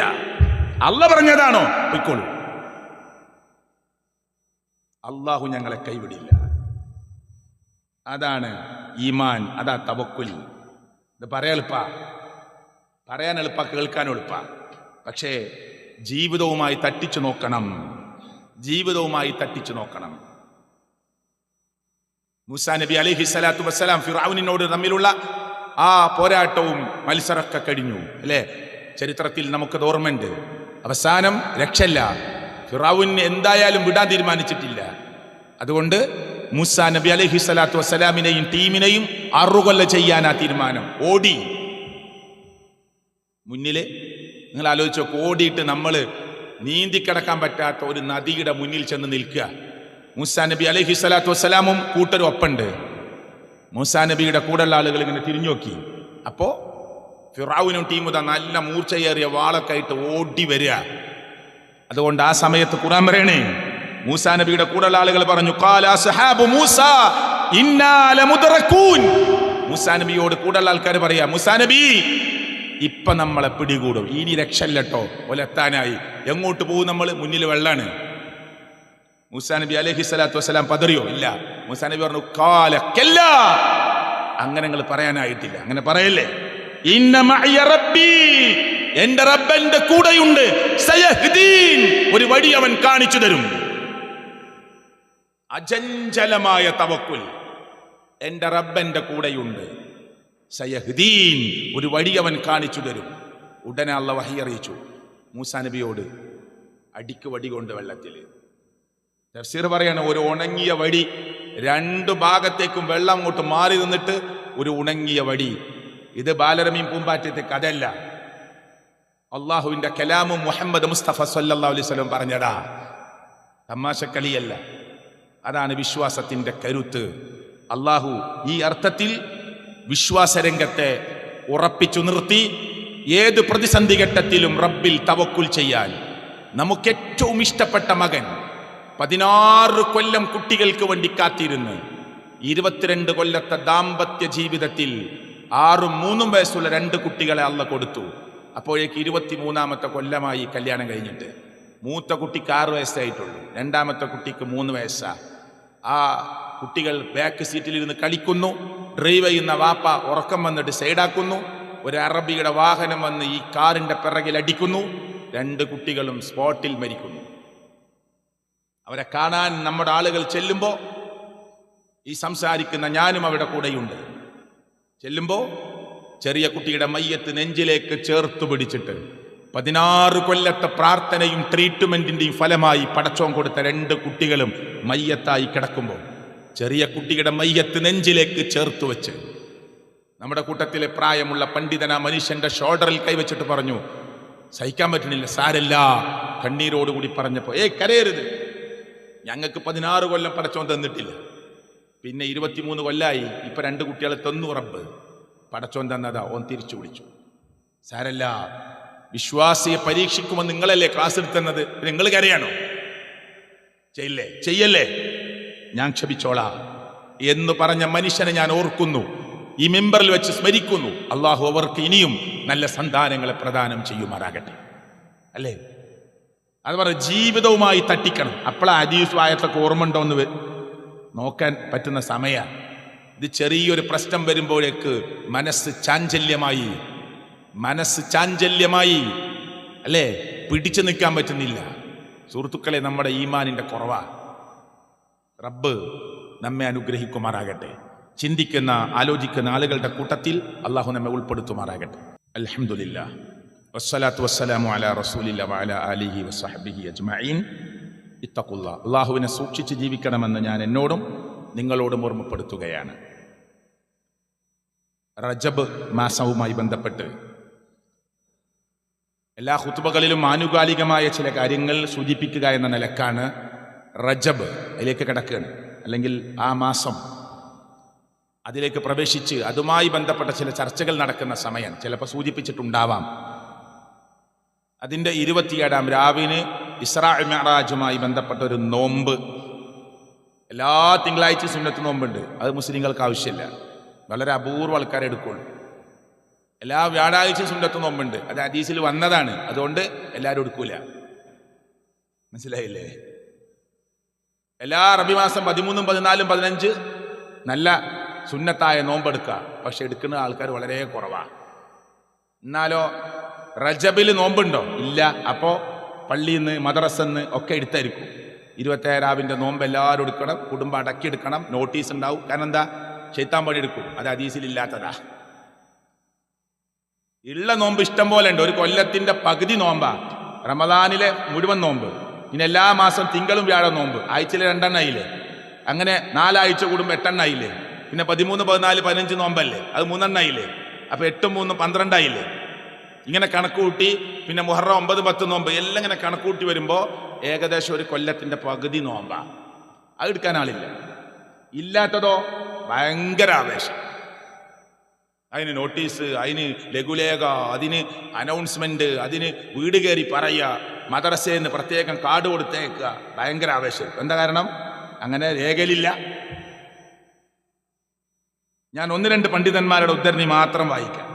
അല്ലാഹു പറഞ്ഞതാണോ? പൊയ്ക്കോളൂ, അല്ലാഹു ഞങ്ങളെ കൈവിടില്ല. അതാണ് ഈമാൻ, അതാ തവക്കുൽ. ഇത് പറയാൻ എളുപ്പ, കേൾക്കാൻ എളുപ്പ. പക്ഷേ ജീവിതവുമായി തട്ടിച്ചു നോക്കണം. മൂസാ നബി അലൈഹി സ്വലാത്തു വസ്സലാം ഫിർഔനിനോട് തമ്മിലുള്ള ആ പോരാട്ടവും മത്സരമൊക്കെ കഴിഞ്ഞു അല്ലേ? ചരിത്രത്തിൽ നമുക്ക് ഓർമ്മയുണ്ട്. അവസാനം രക്ഷല്ല. ഫിർഔൻ എന്തായാലും വിടാൻ തീരുമാനിച്ചിട്ടില്ല. അതുകൊണ്ട് മൂസാ നബി അലൈഹി സ്വലാത്തു വസ്സലാമിനെയും ടീമിനെയും അറുകൊല്ല ചെയ്യാനാ തീരുമാനം. ഓടി മുന്നില്, നിങ്ങൾ ആലോചിച്ചോ, ഓടിയിട്ട് നമ്മൾ നീന്തിക്കിടക്കാൻ പറ്റാത്ത ഒരു നദിയുടെ മുന്നിൽ ചെന്ന് നിൽക്കുക. മൂസാ നബി അലൈഹി സ്വലാത്തു വസ്സലാമും കൂട്ടരും ഒപ്പുണ്ട്. മൂസാ നബിയുടെ കൂടെയുള്ള ആളുകൾ ഇങ്ങനെ തിരിഞ്ഞു നോക്കി. അപ്പോ ഫിർഔനും ടീമും നല്ല മൂർച്ചയേറിയ വാളൊക്കെ ആയിട്ട് ഓടി വരിക. അതുകൊണ്ട് ആ സമയത്ത് ഖുർആൻ പറയണേ, മൂസാ നബിയുടെ കൂടെയുള്ള ആളുകൾ പറഞ്ഞു, ഖാല അസ്ഹാബു മൂസാ ഇന്നാ ലമുദ്റകൂൻ. മൂസാ നബിയോട് കൂടെയുള്ള ആൾക്കാർ പറയാ, മൂസാ നബി ഇപ്പൊ നമ്മളെ പിടികൂടും, ഇനി രക്ഷല്ലട്ടോ, ഒലെത്താനായി. എങ്ങോട്ട് പോകും നമ്മൾ? മുന്നിൽ വെള്ളാണ്. മൂസാ നബി അലൈഹി സ്വലാത്തു വസ്സലാം പതറിയോ? ഇല്ല. മൂസാ നബി പറഞ്ഞു, ഖാല കല്ലാ, അങ്ങനെ നിങ്ങൾ പറയാനായിട്ടില്ല, അങ്ങനെ പറയല്ലേ. ഇന്ന മഅയ റബ്ബി, എന്റെ റബ്ബ് എന്റെ കൂടെയുണ്ട്. സയഹ്ദീൻ, ഒരു വഴി അവൻ കാണിച്ചു തരും. അചഞ്ചലമായ തവക്കുൽ, എന്റെ റബ്ബ് എന്റെ കൂടെയുണ്ട്. സയഹ്ദീൻ, ഒരു വഴി അവൻ കാണിച്ചു തരും. ഉടനെ അള്ളാഹു വഹി അറിയിച്ചു മൂസാ നബിയോട്, അടിക്ക് വടി കൊണ്ട് വെള്ളത്തിൽ. തഫ്സീർ പറയാണ്, ഒരു ഉണങ്ങിയ വടി, രണ്ടു ഭാഗത്തേക്കും വെള്ളം അങ്ങോട്ട് മാറി നിന്നിട്ട് ഒരു ഉണങ്ങിയ വടി. ഇത് ബാലരമീൻ പൂമ്പാറ്റത്തെ കഥയല്ല, അള്ളാഹുവിന്റെ കലാമും മുഹമ്മദ് മുസ്തഫ സല്ലല്ലാഹു അലൈഹി വസല്ലം പറഞ്ഞതാ, തമാശക്കളിയല്ല. അതാണ് വിശ്വാസത്തിന്റെ കരുത്ത്. അള്ളാഹു ഈ അർത്ഥത്തിൽ വിശ്വാസരംഗത്തെ ഉറപ്പിച്ചു നിർത്തി. ഏത് പ്രതിസന്ധി ഘട്ടത്തിലും റബ്ബിൽ തവക്കുൽ ചെയ്യാൻ. നമുക്ക് ഏറ്റവും ഇഷ്ടപ്പെട്ട മകൻ 16 കൊല്ലം കുട്ടികൾക്ക് വേണ്ടി കാത്തിരുന്ന് 22 കൊല്ലത്തെ ദാമ്പത്യ ജീവിതത്തിൽ 6ഉം 3ഉം വയസ്സുള്ള 2 കുട്ടികളെ അള്ള കൊടുത്തു. അപ്പോഴേക്ക് 23ാമത്തെ കൊല്ലമായി കല്യാണം കഴിഞ്ഞിട്ട്. മൂത്ത കുട്ടിക്ക് 6 വയസ്സായിട്ടുള്ളൂ, രണ്ടാമത്തെ കുട്ടിക്ക് 3 വയസ്സാ. ആ കുട്ടികൾ ബാക്ക് സീറ്റിലിരുന്ന് കളിക്കുന്നു. ഡ്രൈവ് ചെയ്യുന്ന വാപ്പ ഉറക്കം വന്നിട്ട് സൈഡാക്കുന്നു. ഒരു അറബിയുടെ വാഹനം വന്ന് ഈ കാറിന്റെ പിറകിൽ അടിക്കുന്നു. 2 കുട്ടികളും സ്പോട്ടിൽ മരിക്കുന്നു. അവരെ കാണാൻ നമ്മുടെ ആളുകൾ ചെല്ലുമ്പോൾ ഈ സംസാരിക്കുന്ന ഞാനും അവിടെ കൂടെയുണ്ട്. ചെല്ലുമ്പോൾ ചെറിയ കുട്ടിയുടെ മയ്യത്ത് നെഞ്ചിലേക്ക് ചേർത്ത് പിടിച്ചിട്ട് 16 കൊല്ലത്തെ പ്രാർത്ഥനയും ട്രീറ്റ്മെന്റിന്റെയും ഫലമായി പടച്ചോൻ കൊടുത്ത 2 കുട്ടികളും മയ്യത്തായി കിടക്കുമ്പോൾ ചെറിയ കുട്ടിയുടെ മയ്യത്ത് നെഞ്ചിലേക്ക് ചേർത്ത് വെച്ച് നമ്മുടെ കൂട്ടത്തിലെ പ്രായമുള്ള പണ്ഡിതന മനുഷ്യന്റെ ഷോൾഡറിൽ കൈവച്ചിട്ട് പറഞ്ഞു, സഹിക്കാൻ പറ്റണില്ല, സാരല്ല. കണ്ണീരോടുകൂടി പറഞ്ഞപ്പോ, കരയരുത്, ഞങ്ങൾക്ക് 16 കൊല്ലം പടച്ചോൻ തന്നിട്ടില്ല, പിന്നെ 23 കൊല്ലായി, ഇപ്പൊ 2 കുട്ടികളെ തന്നു റബ്ബ്, പടച്ചോൻ തന്നതാ, ഓൻ തിരിച്ചു വിളിച്ചു. സാരല്ല, വിശ്വാസിയെ പരീക്ഷിക്കുമെന്ന് നിങ്ങളല്ലേ ക്ലാസ് എടുത്തുന്നത്, നിങ്ങൾ കരയാണോ? ചെയ്യല്ലേ, ഞാൻ ക്ഷമിച്ചോളാം എന്ന് പറഞ്ഞ മനുഷ്യനെ ഞാൻ ഓർക്കുന്നു, ഈ മിമ്പറിൽ വെച്ച് സ്മരിക്കുന്നു. അള്ളാഹു അവർക്ക് ഇനിയും നല്ല സന്താനങ്ങളെ പ്രദാനം ചെയ്യുമാറാകട്ടെ. അല്ലേ? അത് പറ, ജീവിതവുമായി തട്ടിക്കണം. അപ്പോഴാ ഹദീസ് ആയത്തൊക്കെ ഓർമ്മ ഉണ്ടോ എന്ന് നോക്കാൻ പറ്റുന്ന സമയമാണ്. ഇത് ചെറിയൊരു പ്രശ്നം വരുമ്പോഴേക്ക് മനസ്സ് ചാഞ്ചല്യമായി അല്ലേ, പിടിച്ചു നിൽക്കാൻ പറ്റുന്നില്ല. സുഹൃത്തുക്കളെ, നമ്മുടെ ഈമാനിന്റെ കുറവാ. റബ്ബ് നമ്മെ അനുഗ്രഹിക്കുമാറാകട്ടെ. ചിന്തിക്കുന്ന ആലോചിക്കുന്ന ആളുകളുടെ കൂട്ടത്തിൽ അള്ളാഹു നമ്മെ ഉൾപ്പെടുത്തുമാറാകട്ടെ. അൽഹംദുലില്ലാഹ് വസ്സലാത്തു വസ്സലാമു അലാ റസൂലില്ലാഹി വഅലാ ആലിഹി വസഹ്ബിഹി അജ്മഈൻ. ഇത്തഖുല്ലാഹ്, അള്ളാഹുവിനെ സൂക്ഷിച്ച് ജീവിക്കണമെന്ന് ഞാൻ എന്നോടും നിങ്ങളോടും ഓർമ്മപ്പെടുത്തുകയാണ്. റജബ് മാസവുമായി ബന്ധപ്പെട്ട് എല്ലാ ഖുത്ബകളിലും ആനുകാലികമായ ചില കാര്യങ്ങൾ സൂചിപ്പിക്കുക എന്ന നിലക്കാണ് റജബ് അതിലേക്ക് കിടക്കുകയാണ്. അല്ലെങ്കിൽ ആ മാസം അതിലേക്ക് പ്രവേശിച്ച് അതുമായി ബന്ധപ്പെട്ട ചില ചർച്ചകൾ നടക്കുന്ന സമയം ചിലപ്പോൾ സൂചിപ്പിച്ചിട്ടുണ്ടാവാം. അതിൻ്റെ 27-ാം രാവിന് ഇസ്രാ മിഅ്റാജുമായി ബന്ധപ്പെട്ട ഒരു നോമ്പ് എല്ലാ തിങ്കളാഴ്ചയും സുന്നത്ത് നോമ്പുണ്ട്. അത് മുസ്ലിങ്ങൾക്ക് ആവശ്യമില്ല, വളരെ അപൂർവ ആൾക്കാരെ എടുക്കുള്ളൂ. എല്ലാ വ്യാഴാഴ്ചയും സുന്നത്ത് നോമ്പുണ്ട്, അത് ഹദീസിൽ വന്നതാണ്, അതുകൊണ്ട് എല്ലാവരും എടുക്കൂല. മനസ്സിലായില്ലേ? എല്ലാ റബി മാസം 13, 14, 15 നല്ല സുന്നത്തായ നോമ്പെടുക്കുക. പക്ഷെ എടുക്കുന്ന ആൾക്കാർ വളരെ കുറവാണ്. എന്നാലോ റജബിൽ നോമ്പുണ്ടോ? ഇല്ല. അപ്പോൾ പള്ളിയിൽ നിന്ന് മദ്രസന്ന് ഒക്കെ എടുത്തായിരിക്കും. 27 രാവിൻ്റെ നോമ്പ് എല്ലാവരും എടുക്കണം, കുടുംബം അടക്കിയെടുക്കണം, നോട്ടീസ് ഉണ്ടാവും. കാരണം എന്താ? ശൈത്താൻ പണി എടുക്കും. അത് ഹദീസിലില്ലാത്തതാ. ഉള്ള നോമ്പ് ഇഷ്ടം പോലെ ഉണ്ട്. ഒരു കൊല്ലത്തിന്റെ പകുതി നോമ്പാ റമദാനിലെ മുഴുവൻ നോമ്പ്. പിന്നെ എല്ലാ മാസം തിങ്കളും വ്യാഴം നോമ്പ്, ആഴ്ചയിൽ 2 എണ്ണയില്ലേ? അങ്ങനെ 4 ആഴ്ച കൂടുമ്പോൾ 8 എണ്ണയില്ലേ? പിന്നെ 13, 14, 15 നോമ്പല്ലേ? അത് 3 എണ്ണയില്ലേ? അപ്പൊ 8, 3, 12 ആയില്ലേ? ഇങ്ങനെ കണക്ക് കൂട്ടി പിന്നെ മുഹറം 9, 10 നോമ്പ് എല്ലാം ഇങ്ങനെ കണക്ക് കൂട്ടി വരുമ്പോൾ ഏകദേശം ഒരു കൊല്ലത്തിന്റെ പകുതി നോമ്പാ. അത് എടുക്കാൻ ആളില്ല. ഇല്ലാത്തതോ ഭയങ്കര ആവേശം. അതിന് നോട്ടീസ്, അതിന് ലഘുലേഖ, അതിന് അനൗൺസ്മെന്റ്, അതിന് വീട് കയറി പറയുക, മദ്രസേന്ന് പ്രത്യേകം കാർഡ് കൊടുത്തേക്കുക, ഭയങ്കര ആവേശം. എന്താ കാരണം? അങ്ങനെ രേഖയിലില്ല. ഞാൻ 1-2 പണ്ഡിതന്മാരുടെ ഉദ്ധരണി മാത്രം വായിക്കാം.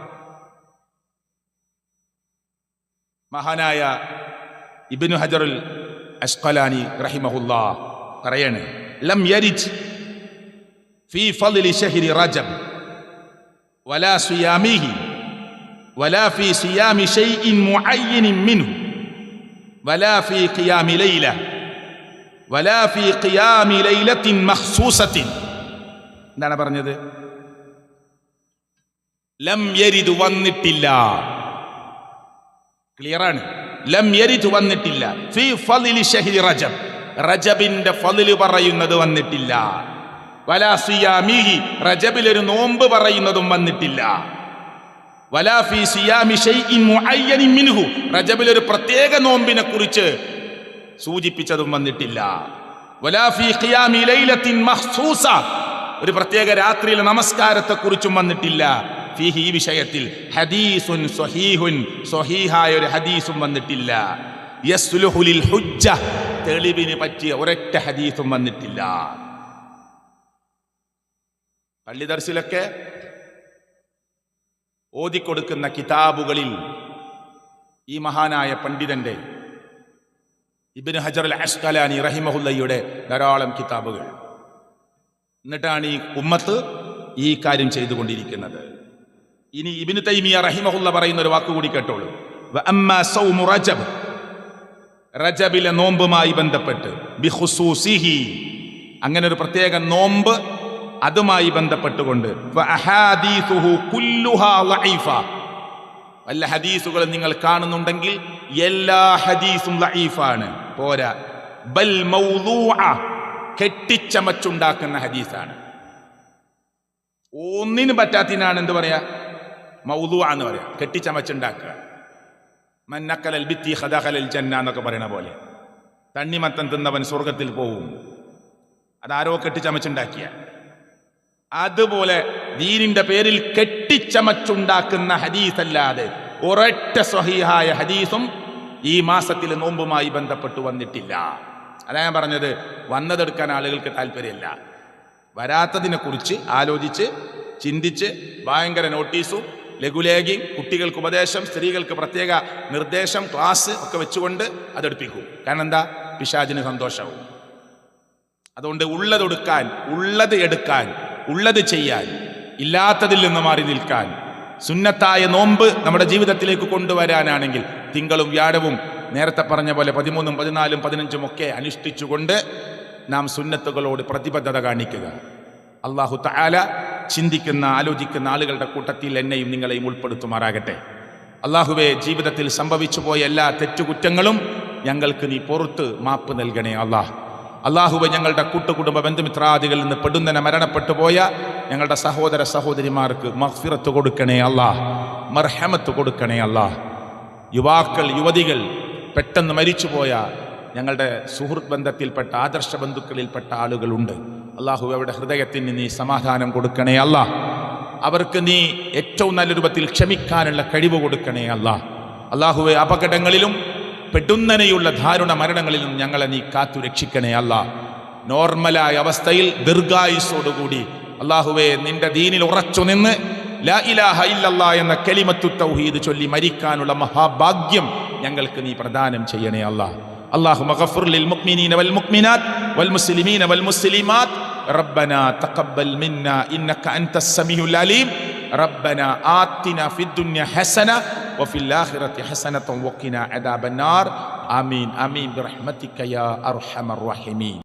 മഹാനായ ഇബ്നു ഹജറുൽ അസ്ഖലാനി റഹിമഹുല്ലാഹ് പറയാണ്, ലം യരിജ് ഫീ ഫളിൽ ശഹ്രി റജബ് വലാ സിയാമിഹി വലാ ഫീ സിയാമി ശൈഇൻ മുഅയ്യനിൻ മിൻഹു വലാ ഫീ ഖിയാമി ലൈല വലാ ഫീ ഖിയാമി ലൈലത്തിൻ മഖ്സൂസത്തിൻ. എന്താണ് പറഞ്ഞത്? ലം യരിദ് വന്നിട്ടില്ല. ക്ലിയറാണ്. ലം യരിദ് വന്നിട്ടില്ല. ഫീ ഫളിലി ശഹ്രി റജബ്, റജബിന്റെ ഫളില് പറയുന്നത് വന്നിട്ടില്ല. വലാ സിയാമിഹി, റജബിൽ ഒരു നോമ്പ് പറയുന്നതും വന്നിട്ടില്ല. വലാ ഫീ സിയാമി ശൈഇൻ മുഅയ്യനിൻ മിൻഹു, റജബിൽ ഒരു പ്രത്യേക നോമ്പിനെ കുറിച്ച് സൂചിപ്പിച്ചതും വന്നിട്ടില്ല. വലാ ഫീ ഖിയാമി ലൈലത്തിൻ മഖ്സൂസ, ഒരു പ്രത്യേക രാത്രിയിലെ നമസ്കാരത്തെ കുറിച്ചും വന്നിട്ടില്ല. ഫീഹി, ഈ വിഷയത്തിൽ ഹദീസുൻ സ്വഹീഹുൻ, സ്വഹീഹായ ഒരു ഹദീസും വന്നിട്ടില്ല. യസ്ലുഹു ലിൽ ഹുജ്ജ, തെളിവിന് പറ്റിയ ഒരൊറ്റ ഹദീസും വന്നിട്ടില്ല. പള്ളി ദർസിലൊക്കെ ഓതിക്കൊടുക്കുന്ന കിതാബുകളിൽ ഈ മഹാനായ പണ്ഡിതന്റെ ഇബ്നു ഹജർ അൽ അസ്ഖലാനി റഹിമഹുല്ലയുടെ ധാരാളം കിതാബുകൾ. എന്നിട്ടാണ് ഈ ഉമ്മത്ത് ഈ കാര്യം ചെയ്തുകൊണ്ടിരിക്കുന്നത്. ഇനി ഇബ്നു തൈമിയ റഹിമഹുല്ല പറയുന്ന ഒരു വാക്കുകൂടി കേട്ടോളൂ. വഅമ്മാ സൗമു റജബ്, റജബിലെ നോമ്പുമായി ബന്ധപ്പെട്ട്, ബിഖുസൂസിഹി, അങ്ങനെ ഒരു പ്രത്യേക നോമ്പ് അതുമായി ബന്ധപ്പെട്ടുകൊണ്ട്, വഅഹാദീസുഹു കുല്ലുഹാ ലഈഫ, വല്ല ഹദീസുകൾ നിങ്ങൾ കാണുന്നുണ്ടെങ്കിൽ എല്ലാ ഹദീസും ലഈഫാണ്, പോരാ. ബൽ മൗദൂഅ, കെട്ടിച്ചമച്ചുണ്ടാക്കുന്ന ഹദീസാണ്. ഒന്നിനും പറ്റാത്തിനാണ് എന്ത് പറയാ, മൗദൂഅ എന്ന് പറയാ, കെട്ടിച്ചമച്ചുണ്ടാക്കുക. മൻ നഖലൽ ബിത്തി ഖദഖലൽ ജന്ന എന്നൊക്കെ പറയണ പോലെ, തണ്ണിമത്തൻ തിന്നവൻ സ്വർഗത്തിൽ പോവും. അതാരോ കെട്ടിച്ചമച്ചുണ്ടാക്കിയ. അതുപോലെ ദീനിന്റെ പേരിൽ കെട്ടിച്ചമച്ചുണ്ടാക്കുന്ന ഹദീസല്ലാതെ ഒരൊറ്റ സ്വഹീഹായ ഹദീസും ഈ മാസത്തിൽ നോമ്പുമായി ബന്ധപ്പെട്ട് വന്നിട്ടില്ല. അതാ ഞാൻ പറഞ്ഞത്, വന്നതെടുക്കാൻ ആളുകൾക്ക് താല്പര്യമില്ല. വരാത്തതിനെ കുറിച്ച് ആലോചിച്ച് ചിന്തിച്ച് ഭയങ്കര നോട്ടീസും ലഘുലേഖയും, കുട്ടികൾക്ക് ഉപദേശം, സ്ത്രീകൾക്ക് പ്രത്യേക നിർദ്ദേശം, ക്ലാസ് ഒക്കെ വെച്ചുകൊണ്ട് അതെടുപ്പിക്കും. കാരണം എന്താ, പിശാചിന് സന്തോഷവും. അതുകൊണ്ട് ഉള്ളതൊടുക്കാൻ, ഉള്ളത് എടുക്കാൻ, ഉള്ളത് ചെയ്യാൻ, ഇല്ലാത്തതിൽ നിന്ന് മാറി നിൽക്കാൻ, സുന്നത്തായ നോമ്പ് നമ്മുടെ ജീവിതത്തിലേക്ക് കൊണ്ടുവരാനാണെങ്കിൽ തിങ്കളും വ്യാഴവും നേരത്തെ പറഞ്ഞ പോലെ 13, 14, 15 ഒക്കെ അനുഷ്ഠിച്ചുകൊണ്ട് നാം സുന്നത്തുകളോട് പ്രതിബദ്ധത കാണിക്കുക. അല്ലാഹു തആല ചിന്തിക്കുന്ന, ആലോചിക്കുന്ന ആളുകളുടെ കൂട്ടത്തിൽ എന്നെയും നിങ്ങളെയും ഉൾപ്പെടുത്തുമാറാകട്ടെ. അല്ലാഹുവേ, ജീവിതത്തിൽ സംഭവിച്ചു പോയ എല്ലാ തെറ്റുകുറ്റങ്ങളും ഞങ്ങൾക്ക് നീ പുറത്ത് മാപ്പ് നൽകണേ അല്ലാഹ്. അല്ലാഹുവേ, ഞങ്ങളുടെ കൂട്ടുകുടുംബ ബന്ധുമിത്രാദികളിൽ നിന്ന് പെടുന്നനെ മരണപ്പെട്ടു പോയ ഞങ്ങളുടെ സഹോദര സഹോദരിമാർക്ക് മഗ്ഫിറത്ത് കൊടുക്കണേ അല്ലാഹ്, മർഹമത്ത് കൊടുക്കണേ അല്ലാഹ്. യുവാക്കൾ, യുവതികൾ, പെട്ടെന്ന് മരിച്ചുപോയ ഞങ്ങളുടെ സുഹൃത്ത് ബന്ധത്തിൽപ്പെട്ട, ആദർശ ബന്ധുക്കളിൽപ്പെട്ട ആളുകളുണ്ട്. അല്ലാഹു, അവരുടെ ഹൃദയത്തിന് നീ സമാധാനം കൊടുക്കണേ അല്ലാഹ്. അവർക്ക് നീ ഏറ്റവും നല്ല രൂപത്തിൽ ക്ഷമിക്കാനുള്ള കഴിവ് കൊടുക്കണേ അല്ലാഹ്. അല്ലാഹുവേ, അപകടങ്ങളിലും പെടുന്നനെയുള്ള ദാരുണ മരണങ്ങളിലും ഞങ്ങളെ നീ കാത്തു രക്ഷിക്കണേ അല്ലാഹ്. നോർമലായ അവസ്ഥയിൽ ദീർഘായുസ്സോടുകൂടി അല്ലാഹുവേ നിന്റെ ദീനിൽ ഉറച്ചു നിന്ന് ലാ ഇലാഹ ഇല്ലല്ലാഹ് എന്ന കലിമത്തു തൗഹീദ് ചൊല്ലി മരിക്കാനുള്ള മഹാഭാഗ്യം ഞങ്ങൾക്ക് നീ പ്രദാനം ചെയ്യണേ അല്ലാഹ്. اللهم اغفر للمؤمنين والمؤمنات والمسلمين والمسلمات ربنا تقبل منا إنك أنت السميع العليم ربنا آتنا في الدنيا حسنة وفي الآخرة حسنة وقنا عذاب النار آمين آمين برحمتك يا أرحم الراحمين.